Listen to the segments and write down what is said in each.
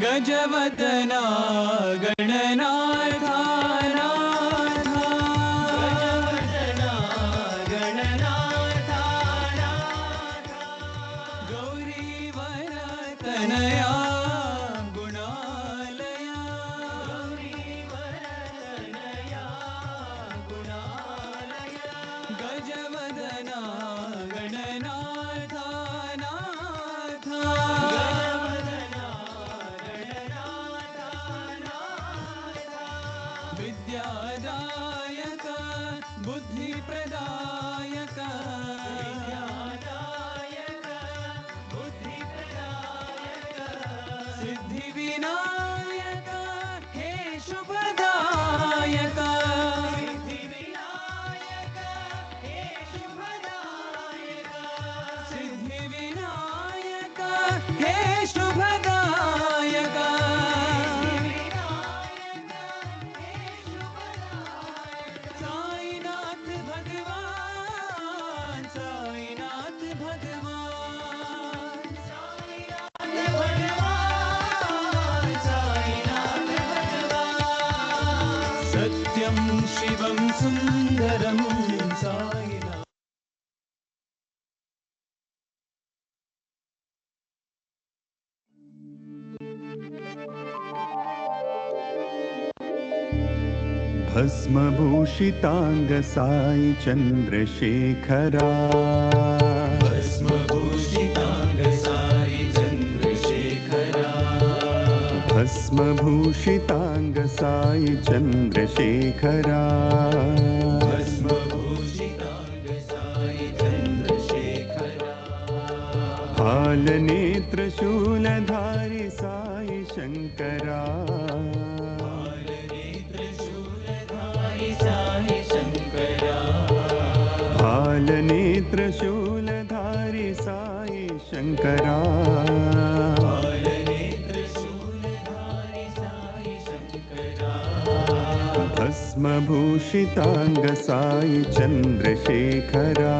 गजवदना गणनाथा गजवदना गणनाथा गौरीवरतनया गुणालया गौरीवरतनया गुणालया गजवदना गणनाथा विद्यादायक बुद्धिप्रदायक विद्यादायक बुद्धिप्रदायक सिद्धिविनायक हे शुभदायक सिद्धिविनायक हे शुभदायक सिद्धिविनायक हे शुभदायक सत्यं शिवं सुन्दरं साईनाथ भस्मभूषितांग साई चंद्रशेखरा भस्मभूषितांग साई चंद्रशेखरा भस्मभूषितांग साई चंद्रशेखरा भस्मभूषितांग साई चंद्रशेखरा हालनेत्र शूलधारी साई शंकरा साई शंकरा हालनेत्र शूलधारी साई शंकरा हालनेत्र शूलधारी साई शंकरा भस्मभूषितांग साई चंद्रशेखरा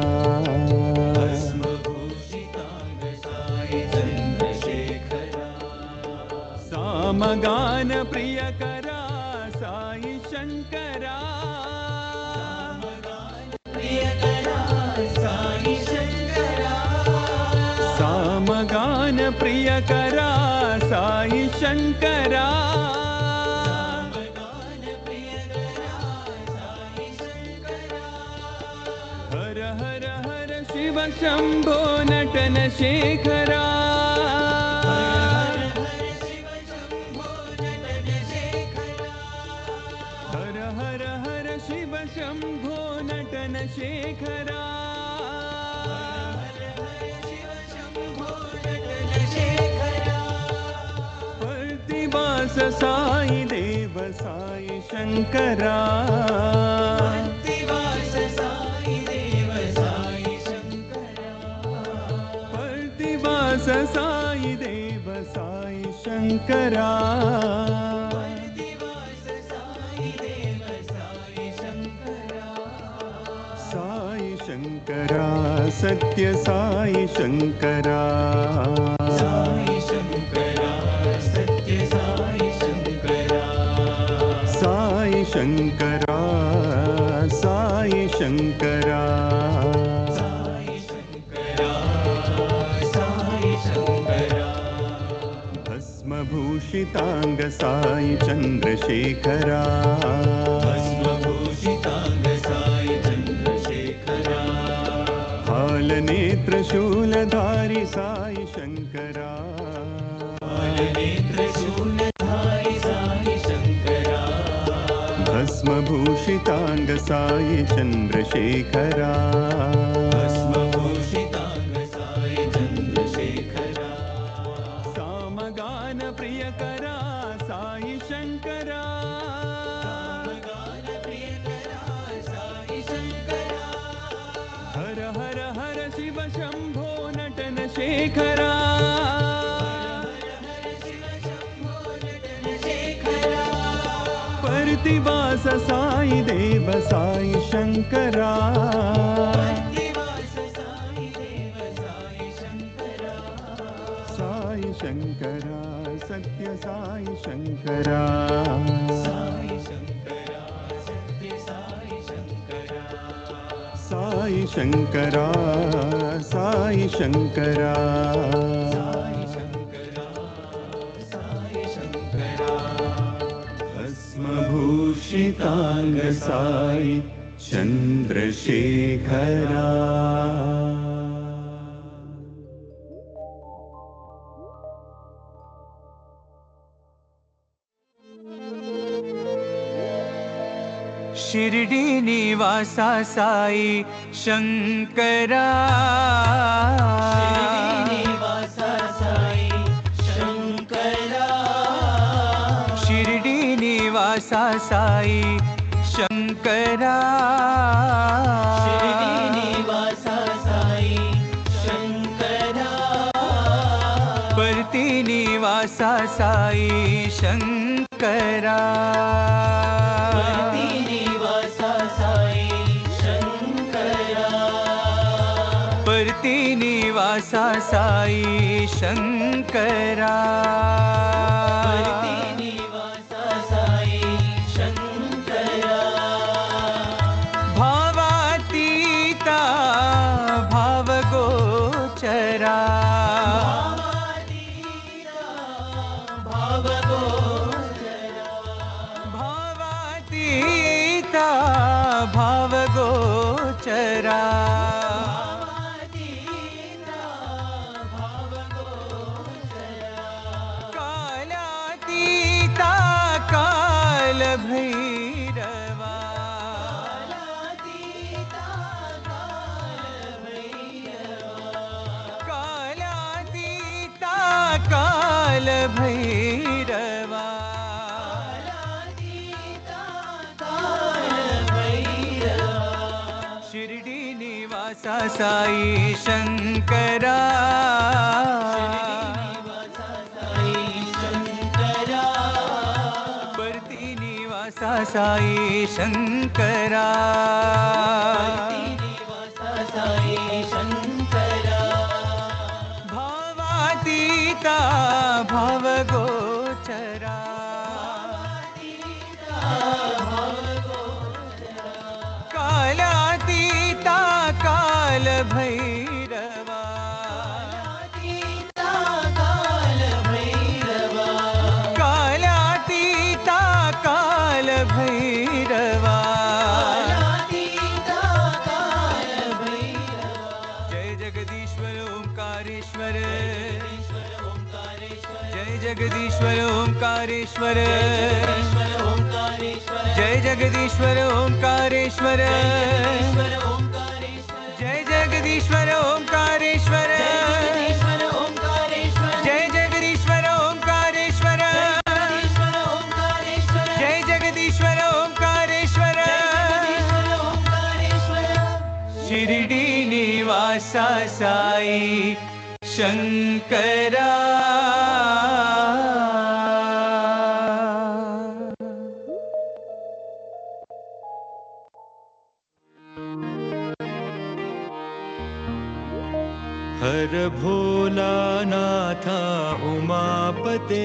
भस्मभूषितांग साई चंद्रशेखरा सामगान प्रियकरा साई शंकरा सामगान प्रियकरा साई शंकरा हर हर हर शिव शंभो नटन शेखरा हर हर हर शिव शंभो नटन शेखरा प्रतिवास साई देव साई शंकरा प्रतिवास साई देव साई शंकरा प्रतिवास साई देव साई शंकरा प्रतिवास साई देव साई शंकरा साई शंकरा सत्य साई शंकरा साई शंकरा सत्य साई शंकरा साई शंकरा साई शंकरा साई शंकरा साई शंकरा भस्मभूषितांग साई चंद्रशेखरा भस्मभूषितांग साई चंद्रशेखरा हालनेत्र शूलधारी साई शंकरा हालनेत्र शूलधारी साई शंकरा भस्मभूषितांग साई चंद्रशेखरा भस्मभूषितांग साई चंद्रशेखरा सामगान प्रियकरा साई शंकरा सामगान प्रियकरा साई शंकरा हर हर हर शिव शंभो नटन शेखरा प्रतिवास साई देव साई शंकरा प्रतिवास साई देव साई शंकरा साई शंकरा सत्य साई शंकरा साई शंकरा सत्य साई शंकरा साई शंकरा साई शंकरा साई शंकरा साई शंकरा भस्मभूषितांग साई चंद्रशेखरा शिरडी निवासा साई शंकरा शिरडी निवासा साई शंकरा शिरडी निवासा साई शंकरा शिरडी निवासा साई शंकरा परती निवासा साई शंकरा परती निवासा साई शंकरा परती निवासा साई शंकरा परती निवासा साई शंकरा भावातीता भावगोचरा भावातीता भावगोचरा कालातीता कालभैरवा कालातीता कालभैरवा शिरडी निवासा साई शंकरा परती निवासा साई शंकरा भावातीता भावगोचरा कालातीता कालभैरवा कालातीता कालभैरवा जय जगदीश्वर ओंकारेश्वर जय जगदीश्वर ओंकारेश्वर जय जगदीश्वर ओंकारेश्वर जय जगदीश्वर ओंकारेश्वर जय जगदीश्वर ओंकारेश्वर जय जगदीश्वर ओंकारेश्वर शिरडी निवासा साई शंकरा हर भोलानाथा उमापते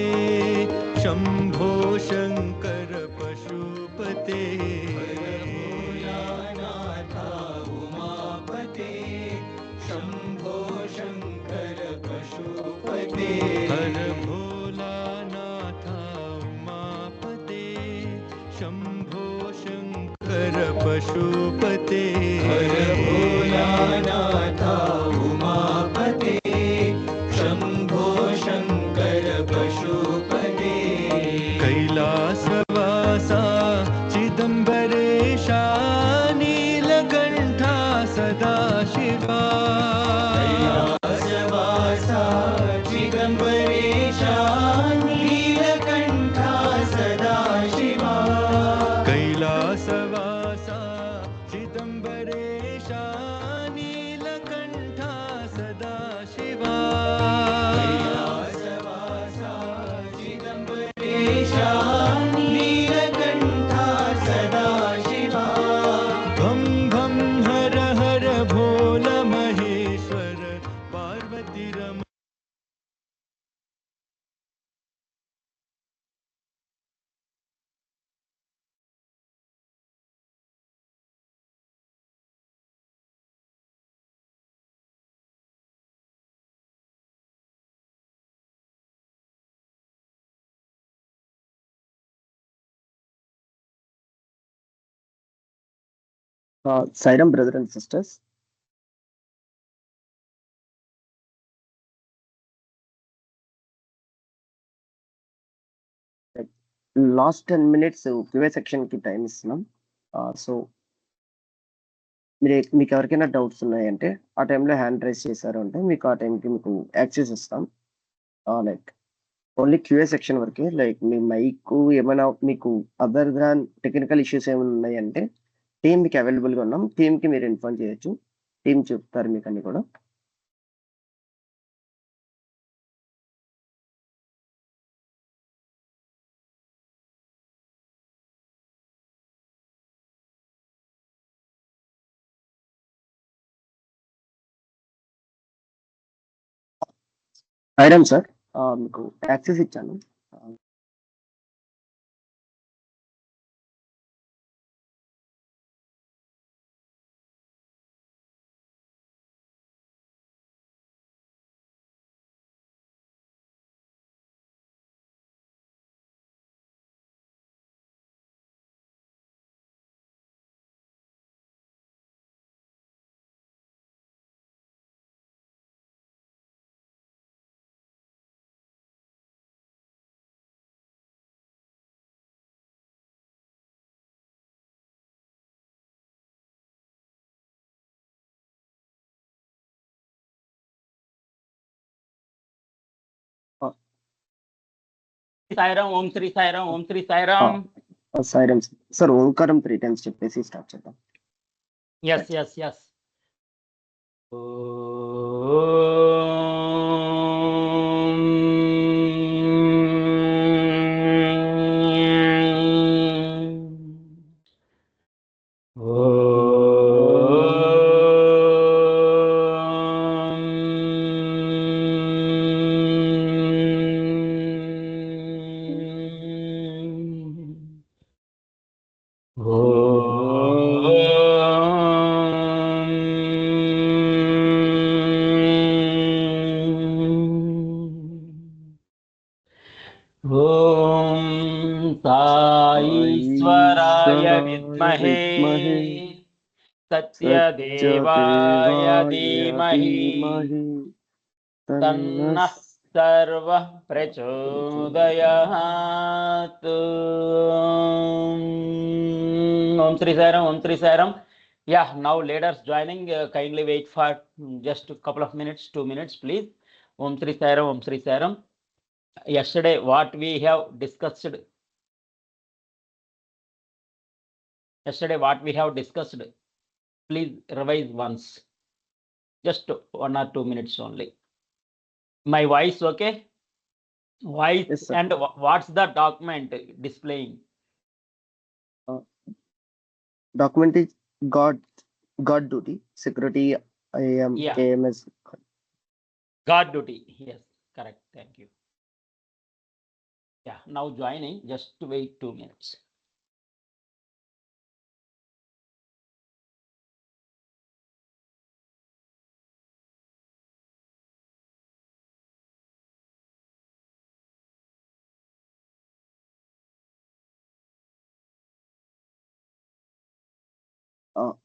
शंभो शंकर पशुपते भोलानाथा उमापते शंभो शंकर पशुपते हर भोलानाथा उमापते शंभो शंकर पशुपते हर भोलानाथा उमापते शंभो शंकर पशुपते कैलासवासा चिदंबरे Sairam, brother and sisters. Like, last 10 minutes QA సెక్షన్కి టైం ఇస్తున్నాం. సో మీకు ఎవరికైనా డౌట్స్ ఉన్నాయంటే ఆ టైంలో హ్యాండ్ రైజ్ చేశారు అంటే మీకు ఆ టైంకి మీకు యాక్సెస్ ఇస్తాం. లైక్ ఓన్లీ క్యూఏ సెక్షన్ వరకే. లైక్ మీ మైక్ ఏమైనా మీకు అదర్ దాన్ టెక్నికల్ ఇష్యూస్ ఏమైనా ఉన్నాయంటే టీమ్ మీకు అవైలబుల్గా ఉన్నాం. టీమ్కి మీరు ఇన్ఫార్మ్ చేయొచ్చు. టీమ్ చెప్తారు మీకు అన్ని కూడా. ఐరన్ సార్, మీకు యాక్సెస్ ఇచ్చాను. సాయిరాం, ఓం శ్రీ సాయిరాం, ఓం శ్రీ సాయిరాం. సైరన్ సార్, ఓంకారం 3 times చెప్పేసి స్టార్ట్ చేద్దాం. Yes yes yes. ఓం సాయీశ్వరాయ విద్మహే సత్యదేవాయ ధీమహి తన్నః సర్వః ప్రచోదయాత్. Om Shri Sairam, Om Shri Sairam. Yeah, now leaders joining, kindly wait for just a couple of minutes, 2 minutes, please. Om Sri Sairam, Om Sri Sairam. Yesterday, what we have discussed, please revise once. Just 1 or 2 minutes only. My voice, okay? Voice. Yes, sir. And what's the document displaying? Document is God duty, security, IAM, Yeah. AMS. God duty. Yes, correct. Thank you. Yeah, now joining. Just wait 2 minutes.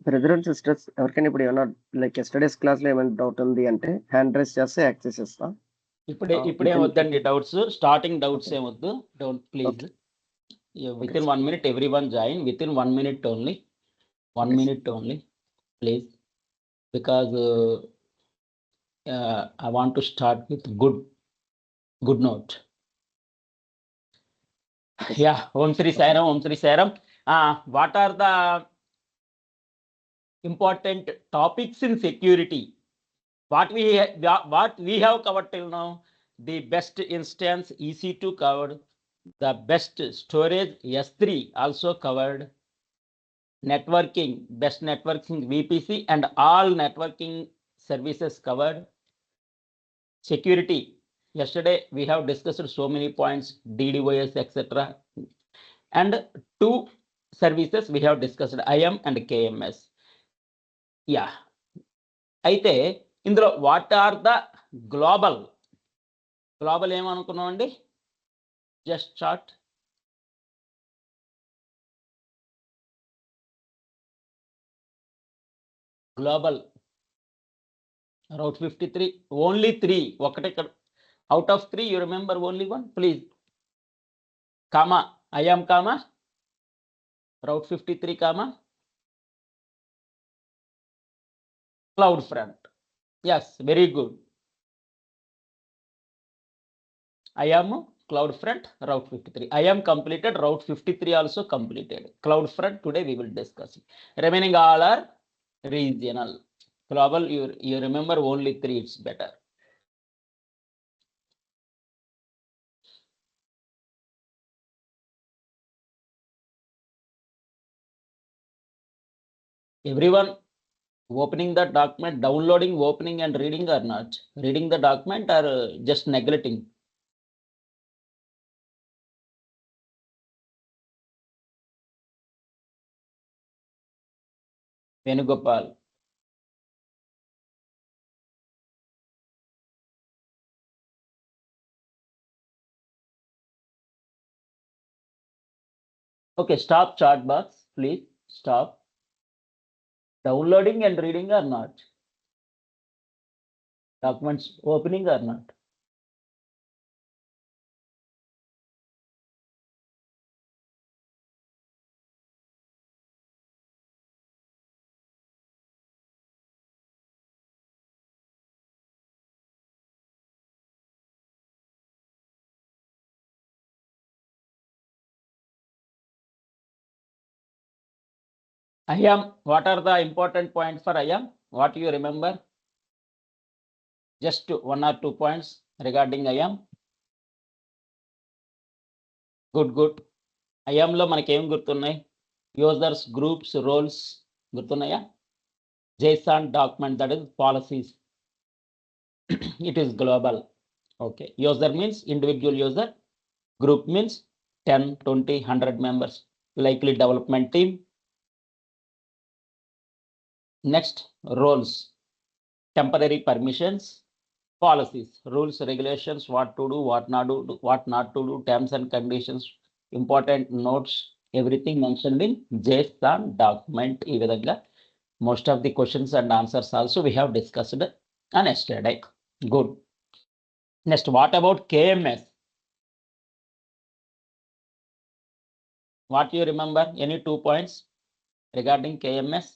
Brother and sisters, ఎవరికైనా ఇప్పుడు ఏమైనా like yesterday's class లో ఏమైనా doubt ఉంది అంటే hand raise చేస్తే access ఇస్తాం. ఇప్పుడే వద్దండి డౌట్స్, స్టార్టింగ్ డౌట్స్ ఏమొద్దు. Don't please. Within 1 minute, everyone join. Within 1 minute only. 1 minute only, please. Because I want to start with good note. Yeah, Om Sri Sairam, Om Sri Sairam. What are the important topics in security? What we have covered till now? The best instance EC2 covered, the best storage S3 also covered, networking, best networking VPC and all networking services covered. Security, yesterday we have discussed so many points, DDoS, etc. And 2 services we have discussed, IAM and KMS. Yeah. అయితే ఇందులో what are the global ఏమనుకున్నాం అండి? Just chart. Global route 53 only 3 ఒకటి ఇక్కడ out of 3 you remember only one please comma I am comma route 53 comma cloud front. Yes, very good. I am cloud front route 53. I am completed route 53 also completed. Cloud front today we will discuss. Remaining all are regional. Global you remember only 3, it's better. Everyone opening the document, downloading, opening and reading or not? Reading the document or just neglecting? Venugopal. Okay, stop chat box, please stop. Downloading and reading or not? Documents opening or not? I am, what are the important points for I am? What you remember? Just 1 or 2 points regarding I am. Good. I am లో మనకి ఏం గుర్తున్నాయి? Users, groups, roles గుర్తున్నాయా? JSON document, that is policies. It is global. Okay. User means individual user. Group means 10, 20, 100 members. Likely development team. Next, roles. Temporary permissions. Policies, rules, regulations, what to do, what not to do, what not to do, terms and conditions, important notes, everything mentioned in JSON document. ఈ విధంగా most of the questions and answers also we have discussed on yesterday. Good. Next, what about KMS? What you remember? Any 2 points regarding KMS?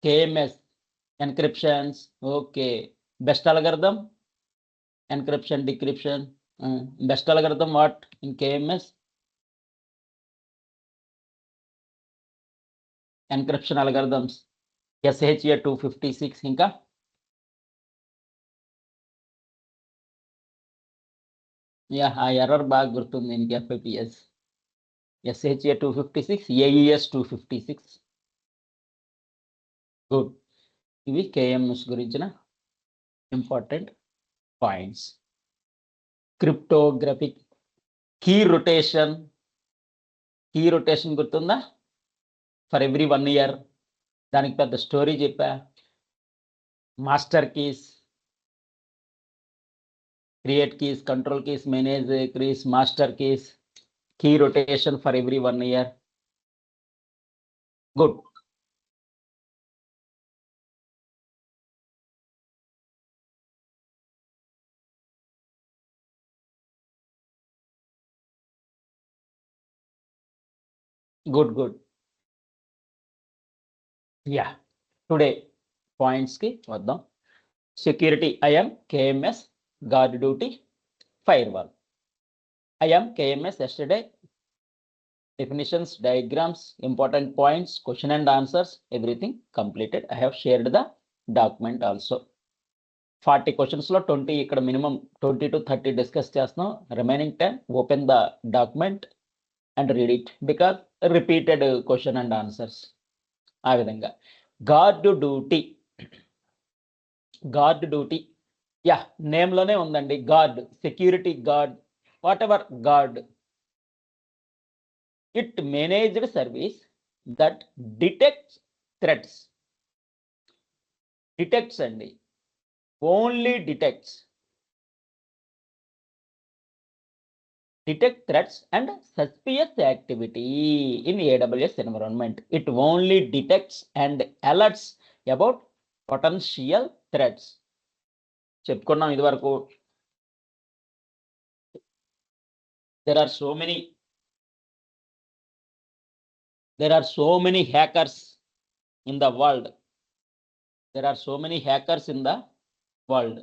KMS, encryptions, okay. Best algorithm, encryption, decryption. Best algorithm what in KMS? Encryption algorithms. SHA 256 ఇంకా yeah ఆ error బాగా గుర్తుంది ఇంక FIPS. SHA 256, AES 256. Good. ఇవి KMS గురించిన important points. క్రిప్టోగ్రఫిక్ key rotation గుర్తుందా? For every 1 year. దానికి పెద్ద స్టోరీ చెప్పా. Master keys, create keys, control keys, manage keys, master keys, key rotation for every 1 year. Good. Good. Yeah. Today points ki vaddam. Security I am KMS, guard duty, firewall. I am KMS yesterday. Definitions, diagrams, important points, question and answers, everything completed. I have shared the document also. 40 questions lo 20 ikkada minimum 20 to 30 discuss chestunam. Remaining 10 open the document and read it because repeated question and answers. ఆ విధంగా gourd duty yeah name లోనే ఉందండి. Guard, security guard, whatever guard. It managed service that detects threats. Detects అండి, only detects. detect threats and suspicious activity in AWS environment. It only detects and alerts about potential threats. చెప్పుకున్నాం ఇది వరకు. There are so many hackers in the world. There are so many hackers in the world.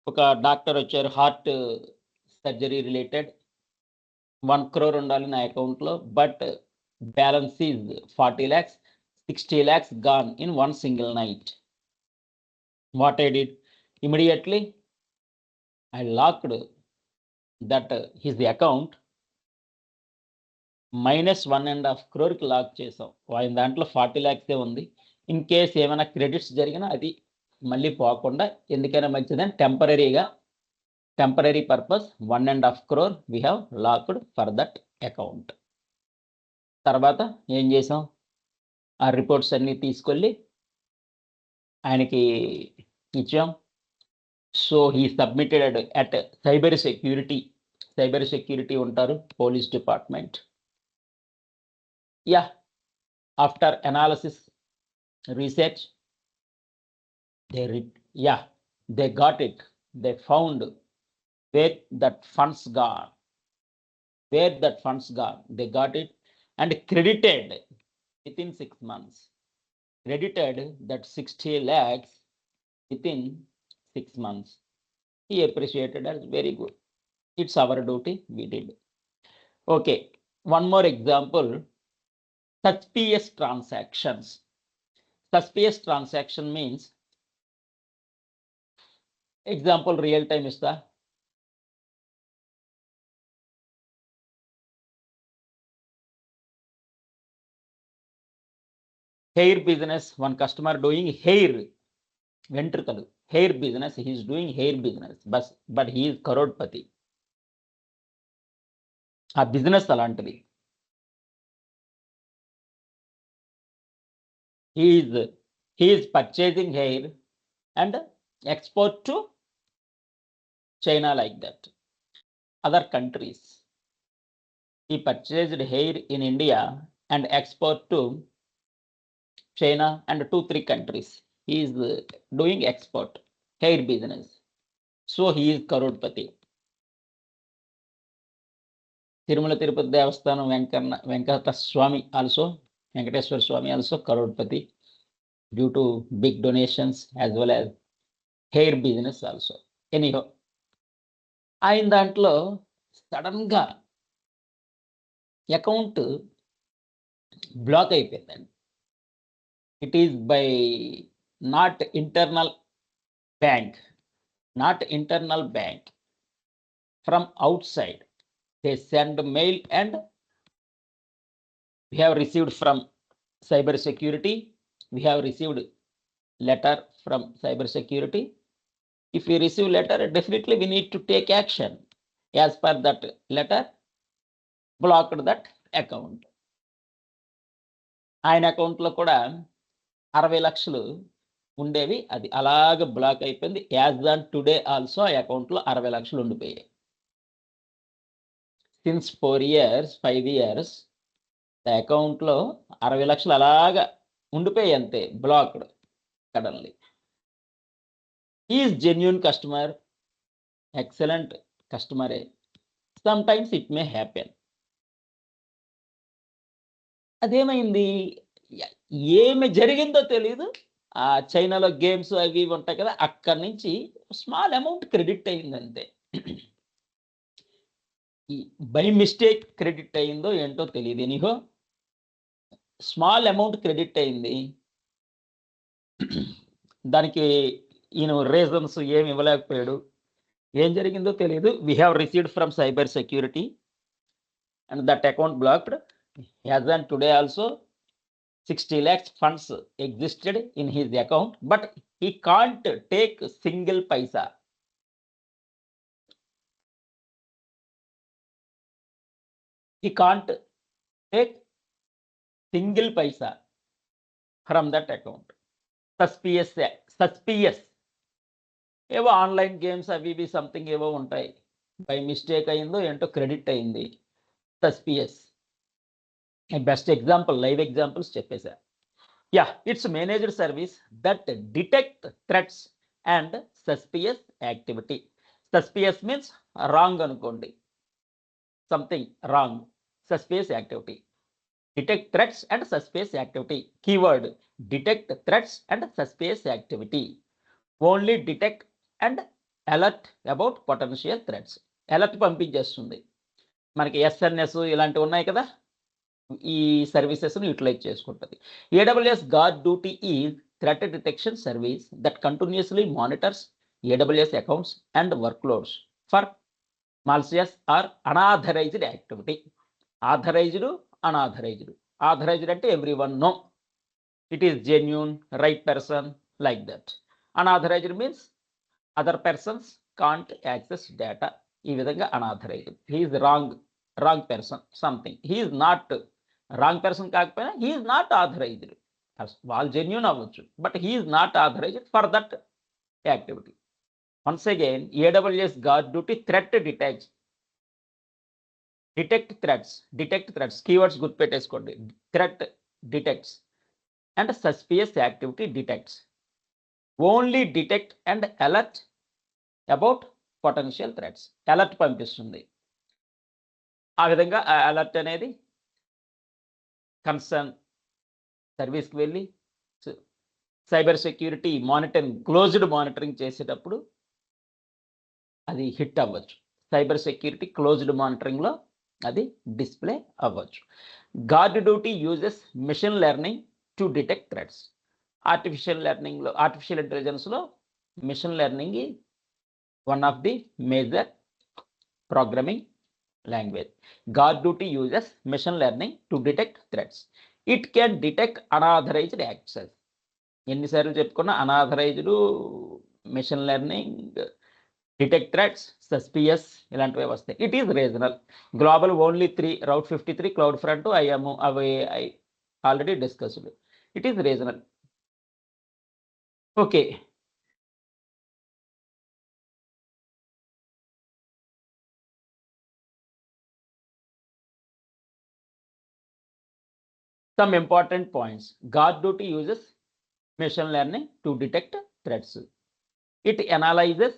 ఒక doctor వచ్చారు, heart surgery related, 1 crore ఉండాలి నా అకౌంట్లో, but balance is 40 lakhs, 60 lakhs gone in one single night. What I did? Immediately I locked that his account, -1.5 crore కి lock చేసాం. ఆయన దాంట్లో 40 lakhs ఉంది. ఇన్ కేస్ ఏమైనా క్రెడిట్స్ జరిగినా అది మళ్ళీ పోకుండా, ఎందుకైనా మంచిదని temporary purpose 1.5 crore we have locked for that account. తర్వాత ఏం చేసాం, ఆ రిపోర్ట్స్ అన్ని తీసుకెళ్ళి ఆయనకి ఇచ్చాం. So he submitted at cyber security ఉంటారు, police department. Yeah, after analysis research they got it. They found where that funds gone. They got it and credited within 6 months. Credited that 60 lakhs within 6 months. He appreciated as very good. It's our duty, we did. Okay, one more example. Suspicious transactions. Suspicious transaction means, example real time is the hair business. One customer doing hair ventricule hair business. He is doing hair business, but he is crorepati. ఆ business అలాంటిది. He is purchasing hair and export to China, like that, other countries. He purchased hair in India and export to China and 2-3 countries. He is doing export hair business. So he is crorepati. Tirumala Tirupati Devasthanam Venkateswara Swami also crorepati due to big donations as well as hair business also. Anyhow, ఆయన దాంట్లో sudden గా account block అయిపోయిందండి. It is by not internal bank from out side. They send male and we have received from cyber security, we have received letter from cyber security. If we receive letter, definitely we need to take action. As per that letter, blocked that account. ఆయన అకౌంట్లో కూడా 60 లక్షలు ఉండేవి, అది అలాగ black అయిపోయింది. As on today also ఆ అకౌంట్లో 60 లక్షలు ఉండిపోయాయి. సిన్స్ 5 years అకౌంట్లో 60 లక్షలు అలాగా ఉండిపోయాయి, అంతే, blocked suddenly. Is genuine customer, excellent కస్టమరే. Sometimes it may happen. అదేమైంది, ఏమి జరిగిందో తెలియదు. ఆ చైనాలో గేమ్స్ అవి ఉంటాయి కదా, అక్కడి నుంచి స్మాల్ అమౌంట్ క్రెడిట్ అయింది అంతే. బై మిస్టేక్ క్రెడిట్ అయిందో ఏంటో తెలియదు. ఎనీహో స్మాల్ అమౌంట్ క్రెడిట్ అయింది. దానికి ఈయన రీజన్స్ ఏమి ఇవ్వలేకపోయాడు. ఏం జరిగిందో తెలియదు. We have received from cyber security and that account blocked. As on today also 60 lakhs funds existed in his account, but he can't take single paisa. He can't take single paisa from that account. Suspicious. ఏవో online games అవి ఇవి something ఏవో ఉంటాయి. By mistake అయిందో ఏంటో credit అయింది. Suspicious best example, live examples చెప్పేశా. Yeah, it's managed service that detect threats and suspicious activity. Suspicious means wrong అనుకోండి, something wrong. Suspicious activity, detect threats and suspicious activity. Keyword detect threats and suspicious activity. Only detect and alert about potential threats. Alert పంపించేస్తుంది. మనకి SNS ఇలాంటివి ఉన్నాయి కదా, ఈ సర్వీసెస్ను utilize చేసుకుంటుంది. AWS guard duty is threat detection service that continuously monitors AWS accounts and వర్క్లోడ్స్ for malicious or unauthorized activity. Authorized, unauthorized. Authorized అంటే every one know it is genuine, right person, like that. Unauthorized means other persons can't access data. ఈ విధంగా అనాథరైజ్డ్. He's wrong person something. He's not wrong person కాకపోయినా he's not authorized. వాళ్ళు genuine అవ్వచ్చు, but he's not authorized for that activity. Once again AWS guard duty threat detects. Detect threats keywords గుర్తుపెట్టేసుకోండి. Threat detects and suspicious activity detects. Only detect and alert about potential threats. Alert పంపిస్తుంది. ఆ విధంగా ఆ alert అనేది concern సర్వీస్కి వెళ్ళి cyber security monitoring, closed monitoring చేసేటప్పుడు అది హిట్ అవ్వచ్చు. సైబర్ సెక్యూరిటీ క్లోజ్డ్ మానిటరింగ్లో అది డిస్ప్లే అవ్వచ్చు. Guard duty uses machine learning to detect threats. Artificial ఇంటెలిజెన్స్లో machine learning one of the major programming language. Guard duty uses machine learning to detect threats. It can detect unauthorized access. ఎన్నిసార్లు చెప్పుకున్నా unauthorized, machine learning, detect threats, suspicious ఇలాంటివి వస్తాయి. It is regional. Global only 3, route 53, cloud front, IAM అవి already discussed. It is regional. Okay, some important points. Guard duty uses machine learning to detect threats. It analyzes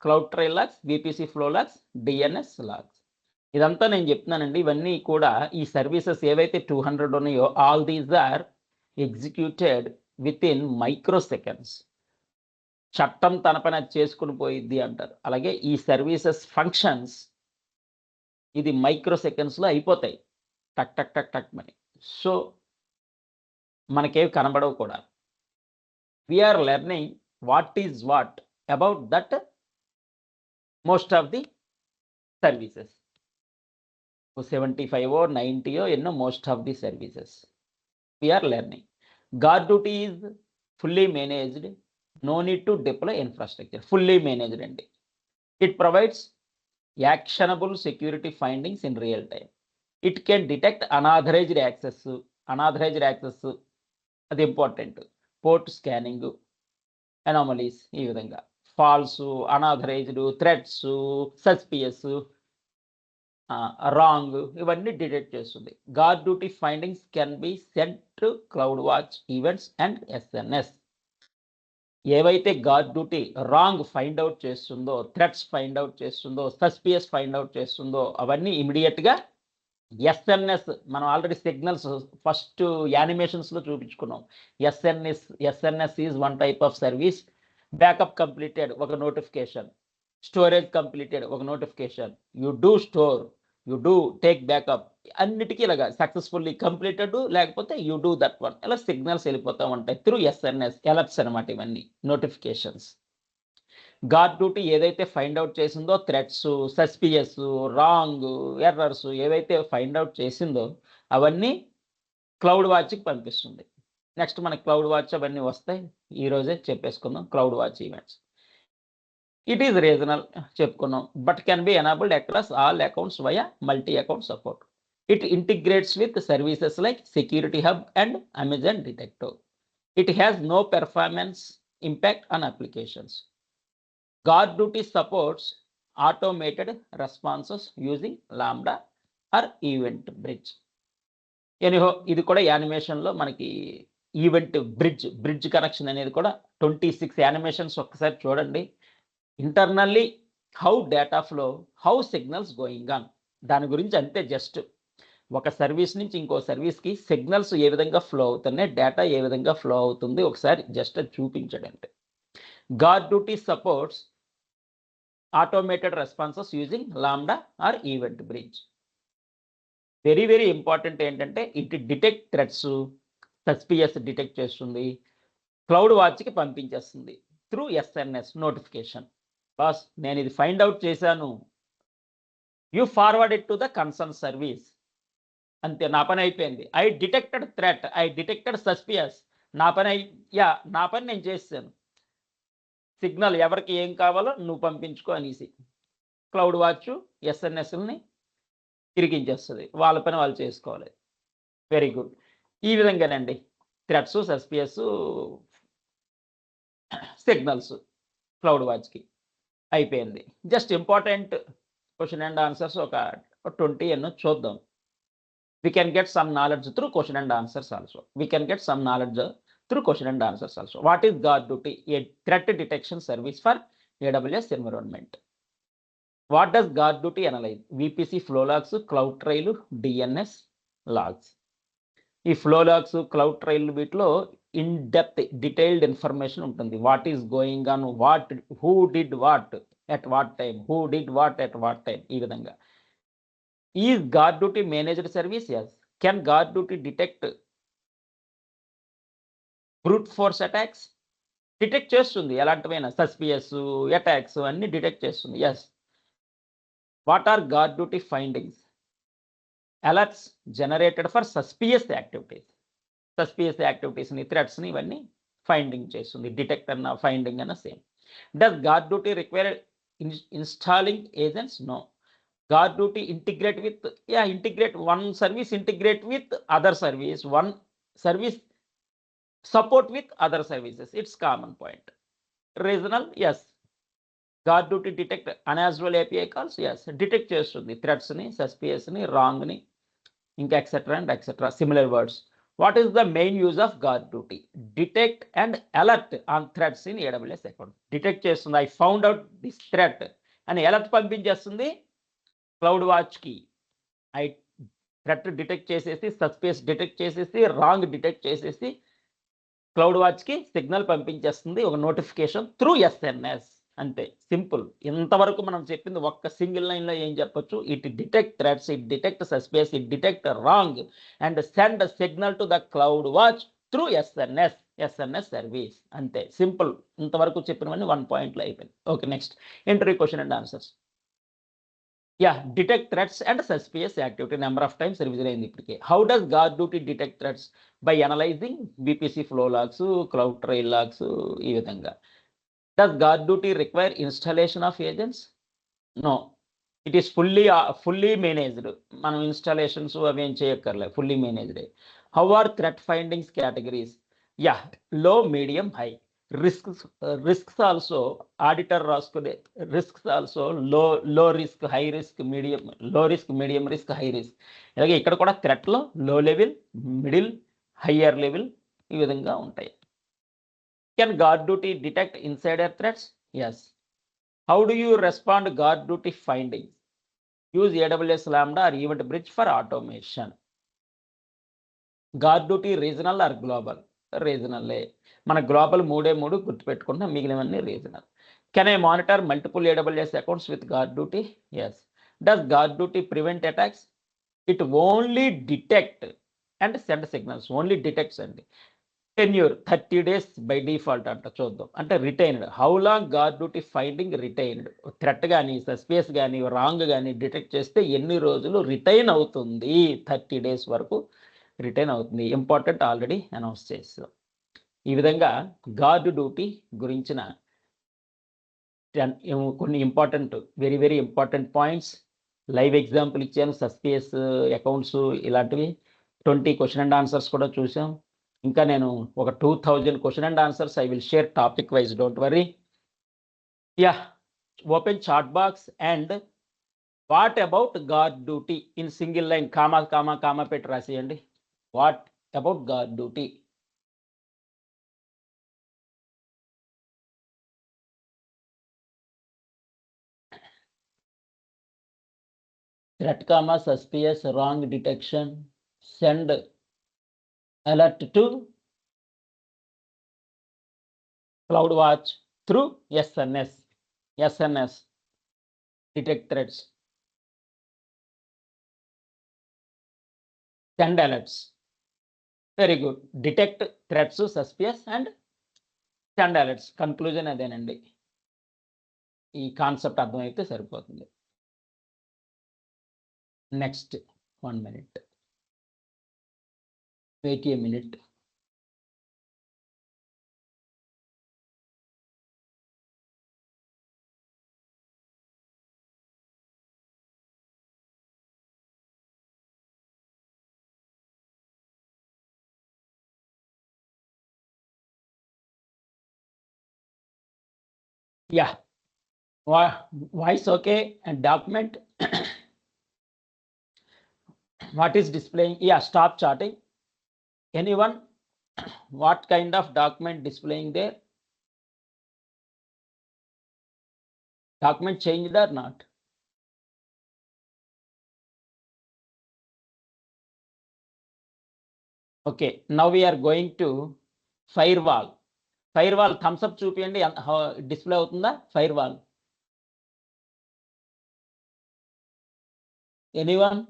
cloud trail logs, VPC flow logs, DNS logs. ఇదంతా నేను చెప్తున్నానండి. ఇవన్నీ కూడా ఈ services ఏవైతే 200 ఉన్నాయో all these are executed with in micro seconds. చట్టం తన పని అది చేసుకుని పోయిద్ది అంటారు. అలాగే ఈ సర్వీసెస్ ఫంక్షన్స్ ఇది మైక్రో సెకండ్స్లో అయిపోతాయి. టక్ టక్ టక్ టక్ మని. సో మనకేవి కనబడవు కూడా. We're learning what is what about that most of the services. 75 90 ఎన్నో most of the services we're learning. Guard duty is fully managed, no need to deploy infrastructure. Fully managed అండి. It provides actionable security findings in real time. It can detect unauthorized access. Unauthorized access అది important. Port scanning, anomalies, ఈ విధంగా false, unauthorized, threats, suspicious, wrong ఇవన్నీ detect చేస్తుంది. Guard duty findings can be sent to cloud watch events and SNS. ఏవైతే guard duty wrong find out చేస్తుందో, threats find out చేస్తుందో, suspicious find out చేస్తుందో అవన్నీ ఇమీడియట్గా ఎస్ఎన్ఎస్, మనం ఆల్రెడీ సిగ్నల్స్ ఫస్ట్ యానిమేషన్స్లో చూపించుకున్నాం. SNS is one type of service. Backup completed ఒక నోటిఫికేషన్, స్టోరేజ్ కంప్లీటెడ్ ఒక notification, you do store, you do take backup, అన్నిటికీ ఇలాగా సక్సెస్ఫుల్లీ కంప్లీటెడ్ లేకపోతే యూ డూ దట్ వన్, ఇలా సిగ్నల్స్ వెళ్ళిపోతూ ఉంటాయి త్రూ ఎస్ఎన్ఎస్. అలర్ట్స్ అనమాట ఇవన్నీ, నోటిఫికేషన్స్. గార్డ్ డ్యూటీ ఏదైతే ఫైండ్ అవుట్ చేసిందో థ్రెట్స్, సస్పియస్, రాంగ్, ఎర్రర్స్ ఏవైతే ఫైండ్ అవుట్ చేసిందో అవన్నీ క్లౌడ్ వాచ్కి పంపిస్తుంది. నెక్స్ట్ మనకి క్లౌడ్ వాచ్ అవన్నీ వస్తాయి, ఈరోజే చెప్పేసుకుందాం. Cloud watch events it is regional చెప్పుకున్నాం, but can be enabled across all accounts via multi account support. It integrates with services like security hub and Amazon Detective. It has no performance impact on applications. Guard duty supports automated responses using Lambda or event bridge. Anyhow ఇది కూడా యానిమేషన్లో మనకి event bridge connection అనేది కూడా 26 animations ఒక్కసారి చూడండి. Internally how data flow, how signals going on, దాని గురించి అంతే. జస్ట్ ఒక సర్వీస్ నుంచి ఇంకో సర్వీస్కి సిగ్నల్స్ ఏ విధంగా ఫ్లో అవుతున్నాయి, డేటా ఏ విధంగా ఫ్లో అవుతుంది, ఒకసారి జస్ట్ చూపించడం అంటే. Guard duty supports automated responses using Lambda or event bridge. Very very important ఏంటంటే it detect threats, suspicious detect చేస్తుంది, క్లౌడ్ వాచ్కి పంపించేస్తుంది త్రూ ఎస్ఎన్ఎస్ నోటిఫికేషన్. బాస్ నేను ఇది ఫైండ్ అవుట్ చేశాను, you forward it to the concern service, అంతే, నా పని అయిపోయింది. I detected threat, I detected suspicious, నా పని నేను చేశాను. సిగ్నల్ ఎవరికి ఏం కావాలో నువ్వు పంపించుకో అనేసి క్లౌడ్ వాచ్ ఎస్ఎన్ఎస్ని తిరిగించేస్తుంది, వాళ్ళ పని వాళ్ళు చేసుకోవాలి. Very good. ఈ విధంగానండి థ్రెట్స్, సస్పియస్, సిగ్నల్స్ క్లౌడ్ వాచ్కి అయిపోయింది. Just important question and answers ఒక 20 ఎన్నో చూద్దాం. We can get some knowledge through question and answers also. What is guard duty? A threat detection service for AWS environment. What does guard duty analyze? VPC flow logs, CloudTrail, DNS logs. ఈ flow logs, cloud trail వీటిలో in depth detailed information ఉంటుంది. What is going on, who did what at what time, ఈ విధంగా. Is guard duty managed service? Yes. Can guard duty detect brute force attacks? Detect చేస్తుంది, ఎలాంటివైనా suspicious attacks అన్ని detect చేస్తుంది. Yes. What are guard duty findings? Alerts generated for suspicious యాక్టివిటీస్ని, థ్రెట్స్ని ఇవన్నీ finding చేస్తుంది. డిటెక్ట్ అన్న ఫైండింగ్ అన్న same. Does guard duty require installing agents? No. Guard duty integrate one service integrate with other service, one service support with other services. It's common point. Regional? Yes. Guard duty detect unusual API calls? Yes. Detect చేస్తుంది threats ni, suspicious ni, wrong ni, ఇంకా etc and etc. Similar words. What is the main use of guard duty? Detect and alert on threats in AWS account. Detect చేస్తుంది, I found out this threat అని alert పంపించేస్తుంది cloud వాచ్కి. I threat detect చేసేసి, suspicious detect చేసేసి, wrong detect చేసేసి cloud వాచ్కి signal పంపించేస్తుంది, ఒక నోటిఫికేషన్ త్రూ ఎస్ఎన్ఎస్. అంతే, సింపుల్. ఇంతవరకు మనం చెప్పింది ఒక్క సింగిల్ లైన్లో ఏం చెప్పొచ్చు? It detect threats, it detect suspicious, it detect wrong and send signal to the cloud watch through SNS service. అంతే, సింపుల్. ఇంతవరకు చెప్పినవన్నీ 1 పాయింట్లో అయిపోయింది. Okay, next interview question and answers. Detect threats and suspicious activity number of times revision అయింది ఇప్పటికే. How does guard duty detect threats? By analyzing VPC flow logs, cloud trail logs, ఈ విధంగా. Does guard duty require installation of agents? No. It is fully managed. మనం installations అవి ఏం చేయక్కర్లేదు, fully managed. How are threat findings categories? Low, medium, high. risks also auditor రాసుకునే risks also low risk, high risk, low risk, medium risk, high risk. అలాగే ఇక్కడ కూడా థ్రెట్లో లో level, middle, higher level ఈ విధంగా ఉంటాయి. Can guard duty detect insider threats? Yes. How do you respond guard duty findings? Use AWS Lambda or Event Bridge for automation. Guard duty regional or global? రీజనల్లే. మన global 3 గుర్తుపెట్టుకుంటాం, మిగిలినవన్నీ regional. Can I monitor multiple AWS accounts with guard duty? Yes. Does guard duty prevent attacks? It only detect and send signals. Only detects అండి. Tenure 30 days by default అంట. చూద్దాం. అంటే retained. How long guard duty finding retained? Threat కానీ, suspicious కానీ, wrong కానీ detect చేస్తే ఎన్ని రోజులు రిటైన్ అవుతుంది? 30 days వరకు రిటైన్ అవుతుంది. ఇంపార్టెంట్, ఆల్రెడీ అనౌన్స్ చేస్తాం. ఈ విధంగా గార్డ్ డ్యూటీ గురించిన కొన్ని important, very very important points live example ఇచ్చాను. సస్పియస్ అకౌంట్స్ ఇలాంటివి 20 క్వశ్చన్ అండ్ ఆన్సర్స్ కూడా చూసాం. ఇంకా నేను ఒక 2000 question and answers I will share topic wise, don't worry. open chat box and what about guard duty in single line, comma పెట్టి రాసేయండి. What about guard duty? Threat, comma, suspicious, wrong detection, send alert to CloudWatch through SNS, detect threats, send alerts. Very good. Detect threats, suspicious and send alerts. Conclusion అదేనండి. ఈ concept అర్థమైతే సరిపోతుంది. Next 1 minute. Wait a minute. Yeah. Voice okay and document. What is displaying? Yeah, stop charting. Anyone? What kind of document displaying there? Document changed or not? Okay, now we are going to firewall. Firewall thumbs up చూపియండి. Display అవుతుందా firewall? Anyone?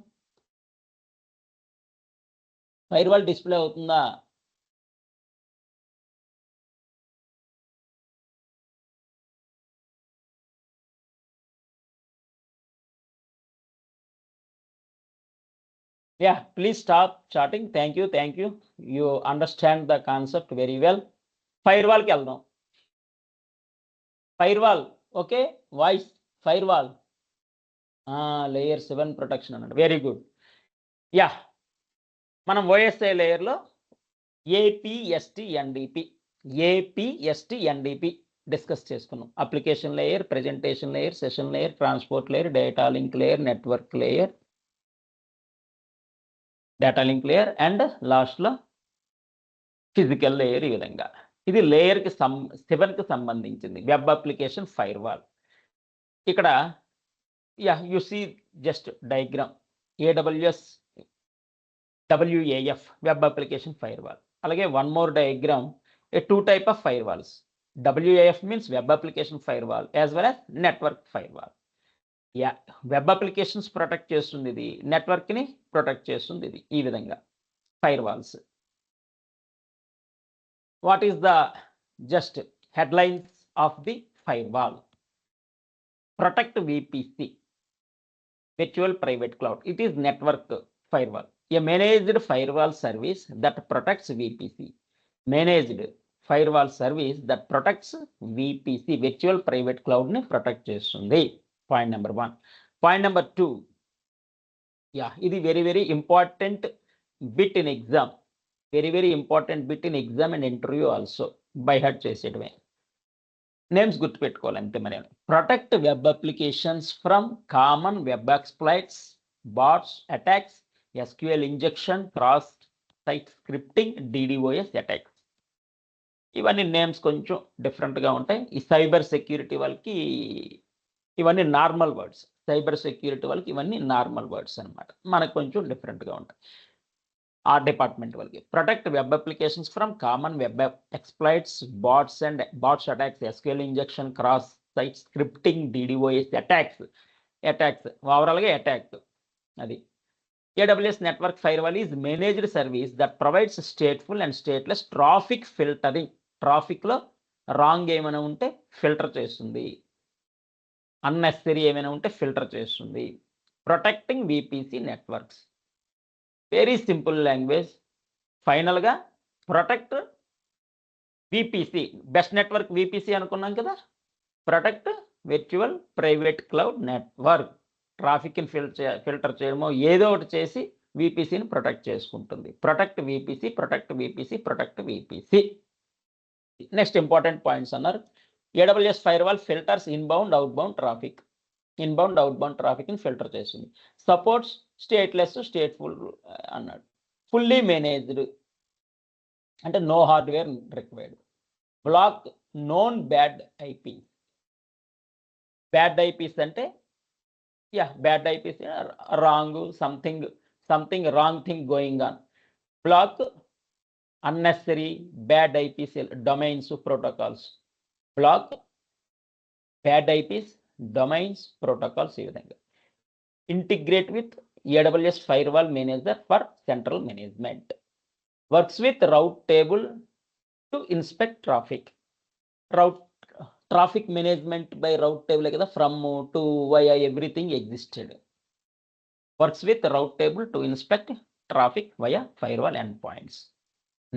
Firewall display అవుతుందా? Yeah, please stop chatting. Thank you. You understand the concept very well. Firewall కి వెళ్దాం. Firewall, okay? Voice, firewall. Layer 7 protection అన్నాడు. Very good. Yeah, మనం OSI లేయర్లో APST-NDP discuss చేసుకున్నాం. Application layer, presentation layer, session layer, transport layer, data link layer, network layer, data link layer and లాస్ట్లో physical layer. ఈ విధంగా ఇది లేయర్కి 7కి సంబంధించింది వెబ్ అప్లికేషన్ ఫైర్వాల్. ఇక్కడ you see just diagram AWS WAF web application firewall. అలాగే one more diagram, 2 type of firewalls. WAF means web application firewall as well as network firewall. Web applications protect చేస్తుంది ఇది, నెట్వర్క్ని protect చేస్తుంది ఇది. ఈ విధంగా firewalls. What is the just headlines of the firewall? Protect VPC, virtual private cloud. It is network firewall, a managed firewall service that protects VPC. Managed firewall service that protects VPC, virtual private cloud ni protect చేస్తుంది. Point number 1. Point number 2, ఇది very important bit in exam. Very important bit in exam and interview also. By heart చేసేయడమే. Names గుర్తుపెట్టుకోవాలి అంతే. మరి protect web applications from common web exploits, bots attacks, SQL injection, cross site scripting, DDoS attacks. ఇవన్నీ names కొంచెం డిఫరెంట్గా ఉంటాయి. ఈ cyber security వాళ్ళకి ఇవన్నీ నార్మల్ వర్డ్స్. సైబర్ సెక్యూరిటీ వాళ్ళకి ఇవన్నీ నార్మల్ వర్డ్స్ అనమాట. మనకు కొంచెం డిఫరెంట్గా ఉంటాయి. ఆ డిపార్ట్మెంట్ వాళ్ళకి protect web applications from common web exploits, bots and bots attacks, SQL injection, cross site scripting, DDoS attacks. ఓవరాల్గా అటాక్ అది. AWS network firewall is managed service that provides stateful and stateless traffic filtering. ట్రాఫిక్లో wrong ఏమైనా ఉంటే filter చేస్తుంది, unnecessary ఏమైనా ఉంటే filter చేస్తుంది. Protecting VPC networks. Very simple language. ఫైనల్గా protect VPC, best network VPC అనుకున్నాం కదా. Protect virtual private cloud network. ట్రాఫిక్ని ఫిల్టర్ చేయడమో ఏదో ఒకటి చేసి VPCని ప్రొటెక్ట్ చేసుకుంటుంది. Protect VPC. Next important points అన్నారు. AWS firewall filters inbound, outbound traffic. Inbound outbound ట్రాఫిక్ని ఫిల్టర్ చేస్తుంది. సపోర్ట్స్ స్టేట్లెస్, స్టేట్ఫుల్ అన్నాడు. ఫుల్లీ మేనేజ్డ్ అంటే no hardware required. Block known bad IP. Bad IPs అంటే bad IPs wrong, something wrong thing going on. Block unnecessary bad IPs domains, protocols. Block bad IPs, domains, protocols. ఈ విధంగా integrate with AWS firewall manager for central management. Works with route table to inspect traffic. Traffic management by route table కదా, from to via everything existed. Works with route table to inspect traffic via firewall end points.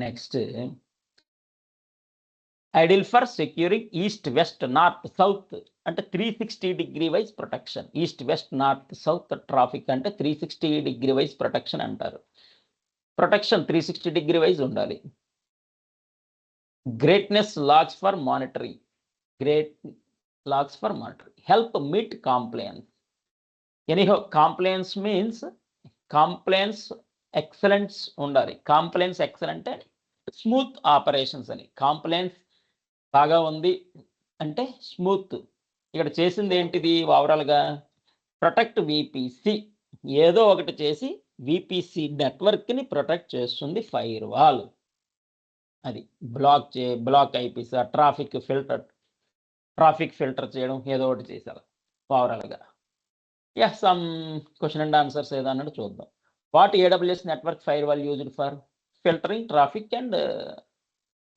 Next ideal for securing east, west, north, south అంటే 360 degree wise protection. East, west, north, south traffic అంటే 360 degree wise protection అంటారు. Protection 360 degree wise ఉండాలి. Greatness logs for monitoring. Great logs for monitoring. Help meet compliance. Anyhow compliance means compliance excellence ఉండాలి. Compliance excellent అంటే smooth operations అని. Compliance బాగా ఉంది అంటే smooth. ఇక్కడ చేసింది ఏంటిది ఓవరాల్గా? Protect VPC. ఏదో ఒకటి చేసి విపిసి నెట్వర్క్ని ప్రొటెక్ట్ చేస్తుంది ఫైర్వాల్. అది బ్లాక్ ఐపీస్, ట్రాఫిక్ ఫిల్టర్ చేయడం, ఏదో ఒకటి చేశారు ఓవరాల్గా. సమ్ క్వశ్చన్ అండ్ ఆన్సర్స్ ఏదో అన్నట్టు చూద్దాం. What AWS network firewall used for filtering traffic and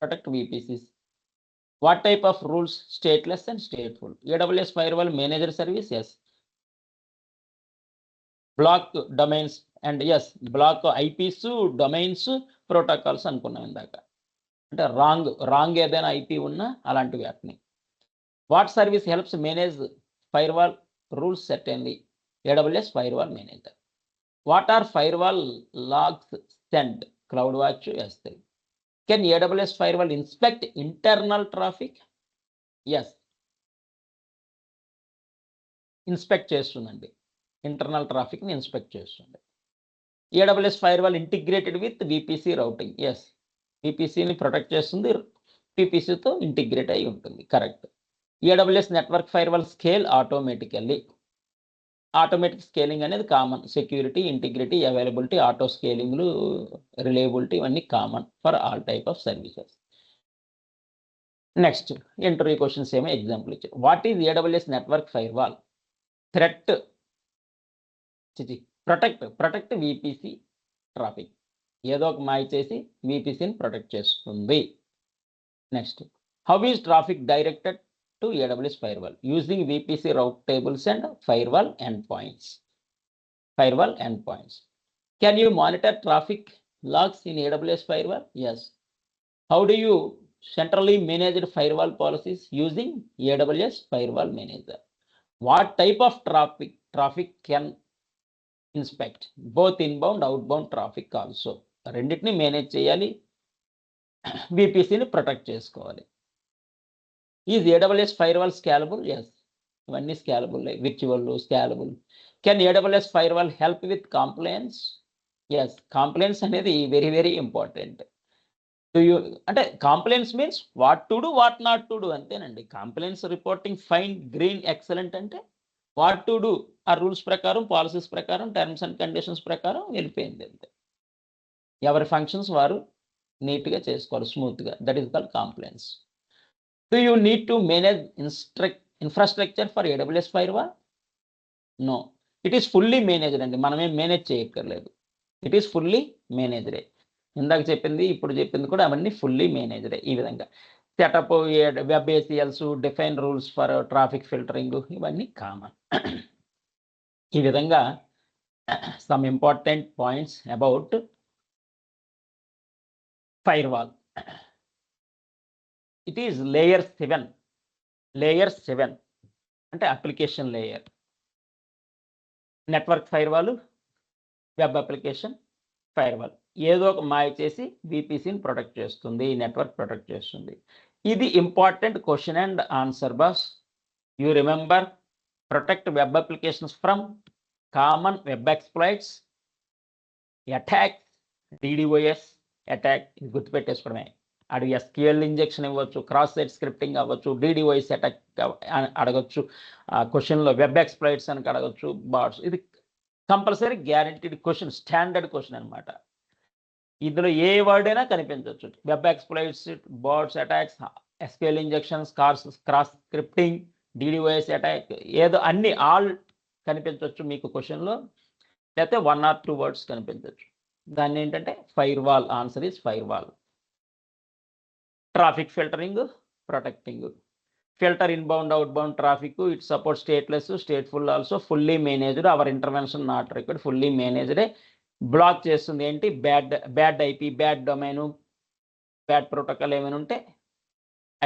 protect VPCs. What type of rules? Stateless and stateful. AWS firewall manager service, yes. Block domains and yes, block IPs, domains, protocols అనుకున్నాం ఇందాక. అంటే wrong ఏదైనా IP ఉన్నా అలాంటివి వాటిని. What service helps manage firewall rules? Certainly AWS firewall manager. What are firewall logs send? CloudWatch S3. Can AWS firewall inspect internal traffic? Yes. Inspect చేస్తుందండి. Internal ట్రాఫిక్ని inspect చేస్తుంది. AWS firewall integrated with VPC routing. Yes. VPCని protect చేస్తుంది, VPCతో integrate అయి ఉంటుంది. Correct. AWS network firewall scale automatically. Automatic scaling అనేది common. Security, integrity, availability, auto స్కేలింగ్లు, రిలయబిలిటీ ఇవన్నీ common for all type of services. Next interview questions ఏమో example ఇచ్చారు. What is AWS network firewall? Threat protect VPC traffic. ఏదో ఒక మాయ చేసి విపిసిని protect చేస్తుంది. Next how is traffic directed to AWS firewall using VPC route tables and firewall endpoints. Can you monitor traffic logs in AWS firewall? Yes. How do you centrally manage firewall policies using AWS firewall manager? What type of traffic can inspect? Both inbound, outbound traffic also. రెండింటిని manage చేయాలి, విపిసిని protect చేసుకోవాలి. Is AWS firewall scalable? Yes. ఇవన్నీ scalable, virtual, scalable. Can AWS firewall help with compliance? Yes. Compliance అనేది very very important. అంటే compliance means what to do, what not to do అంతేనండి. Compliance reporting fine, green, excellent అంటే what to do ఆ rules ప్రకారం, policies ప్రకారం, terms and conditions ప్రకారం వెళ్ళిపోయింది అంతే. ఎవరి ఫంక్షన్స్ వారు నీట్గా చేసుకోవాలి, స్మూత్గా. That is called compliance. Do you need to manage infrastructure for AWS firewall? No. It is fully managed అండి. మనమేం మేనేజ్ చేయక్కర్లేదు. ఇట్ ఈస్ ఫుల్లీ మేనేజ్డే. ఇందాక చెప్పింది, ఇప్పుడు చెప్పింది కూడా అవన్నీ ఫుల్లీ మేనేజ్డే. ఈ విధంగా setup, web ACLs, define rules for traffic filtering ఇవన్నీ కామన్. ఈ విధంగా some important points about firewall. It is layer 7 అంటే application layer. Network firewall, web application firewall ఏదో ఒక మాయ చేసి విపిసిని ప్రొటెక్ట్ చేస్తుంది, నెట్వర్క్ ప్రొటెక్ట్ చేస్తుంది. ఇది important question and answer boss. You remember protect web applications from common web exploits, attacks, DDoS attack, ఇది గుర్తుపెట్టేసుకోవడమే. అడు SQL injection ఇవ్వచ్చు, క్రాస్ సైట్ స్క్రిప్టింగ్ అవ్వచ్చు, DDoS అటాక్ అడగచ్చు, క్వశ్చన్లో వెబ్ ఎక్స్ప్లాయిట్స్ అని అడగచ్చు, బాట్స్. ఇది compulsory guaranteed question, standard question అనమాట. ఇందులో ఏ వర్డ్ అయినా కనిపించవచ్చు. Web exploits, bots attacks, SQL injections, cross scripting, DDoS attack, ఏదో అన్ని ఆల్ కనిపించవచ్చు మీకు క్వశ్చన్లో. లేకపోతే 1 or 2 వర్డ్స్ కనిపించవచ్చు. దాన్ని ఏంటంటే firewall, answer is firewall. Traffic filtering, protecting. Filter inbound outbound traffic, it support stateless, stateful also, fully managed, our intervention not required, fully మేనేజ్డే. బ్లాక్ చేస్తుంది ఏంటి, bad IP, bad domain, bad protocol ఏమైనా ఉంటే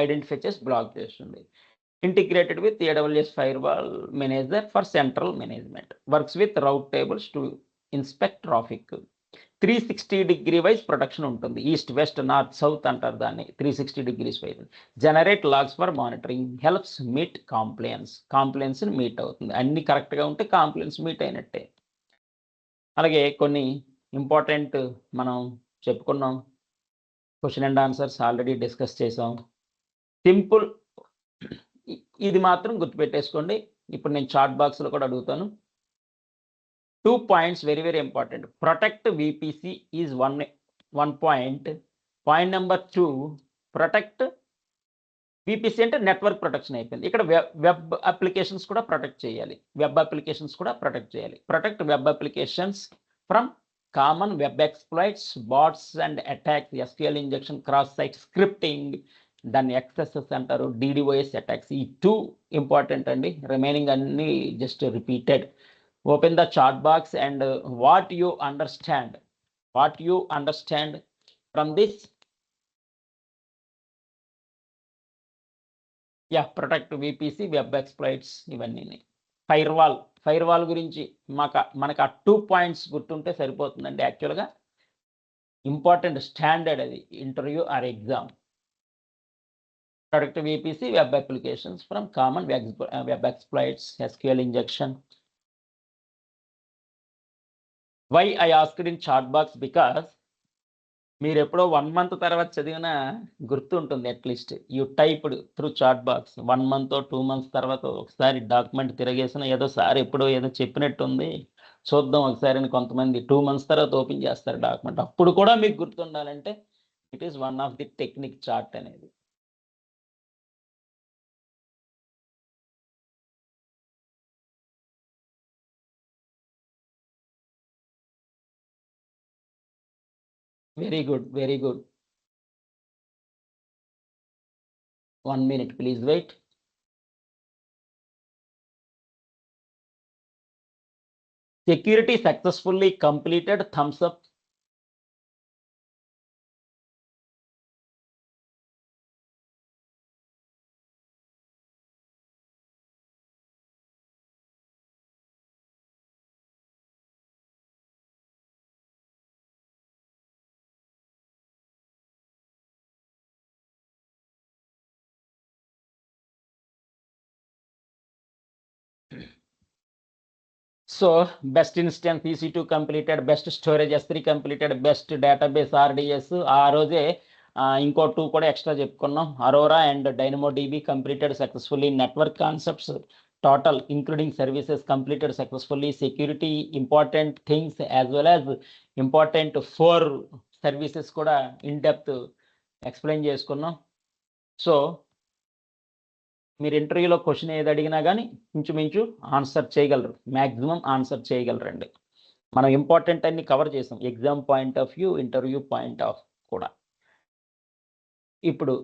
identify చేసి block చేస్తుంది. Integrated with AWS firewall manager for central management, works with route tables to inspect traffic. 360 degree wise protection ఉంటుంది. East, west, north, south అంటారు దాన్ని, 360 degrees wise. Generate logs for monitoring, helps meet compliance meet అవుతుంది. అన్ని కరెక్ట్గా ఉంటే compliance meet అయినట్టే. అలాగే కొన్ని ఇంపార్టెంట్ మనం చెప్పుకున్నాం, question and answers already discuss చేసాం. సింపుల్, ఇది మాత్రం గుర్తుపెట్టేసుకోండి. ఇప్పుడు నేను చాట్ బాక్స్లో కూడా అడుగుతాను. 2 points very very important. Protect VPC is one point. Point number 2, protect VPC అంటే నెట్వర్క్ ప్రొటెక్షన్ అయిపోయింది. ఇక్కడ వెబ్ అప్లికేషన్స్ కూడా ప్రొటెక్ట్ చేయాలి. Protect web applications from common web exploits, bots and attacks, SQL injection, cross site scripting, దాన్ని XSS అంటారు, DDoS attacks. ఈ 2 important అండి. Remaining అన్ని just repeated. Open the chat box and what you understand from this. Yeah, protect VPC, web exploits, ఇవన్నీ. Firewall గురించి మనకు ఆ 2 points గుర్తుంటే సరిపోతుందండి. యాక్చువల్గా ఇంపార్టెంట్, స్టాండర్డ్ అది, interview or exam. Protect VPC, web applications from common web exploits, SQL injection. Why I asked in chat box, because మీరు ఎప్పుడో 1 month తర్వాత చదివినా గుర్తుంటుంది. At least you typed through chat box. 1 month 2 months తర్వాత ఒకసారి document తిరగేసిన, ఏదో sir ఎప్పుడో ఏదో చెప్పినట్టుంది చూద్దాం ఒకసారి అని కొంతమంది 2 months తర్వాత ఓపెన్ చేస్తారు డాక్యుమెంట్. అప్పుడు కూడా మీకు గుర్తుండాలంటే it is one of the technique chart అనేది. Very good. 1 minute, please wait. Security successfully completed, thumbs up. So best instance EC2 completed, best storage S3 completed, best database RDS. ఆ రోజే ఇంకో 2 కూడా ఎక్స్ట్రా చెప్పుకున్నాం. Aurora and DynamoDB completed successfully. Network concepts total including services completed successfully. Security important things as well as important 4 services కూడా in depth explain చేసుకున్నాం. So మీరు ఇంటర్వ్యూలో question ఏది అడిగినా కానీ ఇంచుమించు ఆన్సర్ చేయగలరు, మ్యాక్సిమం ఆన్సర్ చేయగలరండి. మనం ఇంపార్టెంట్ అన్ని కవర్ చేసాం, exam point of view, interview point of కూడా. ఇప్పుడు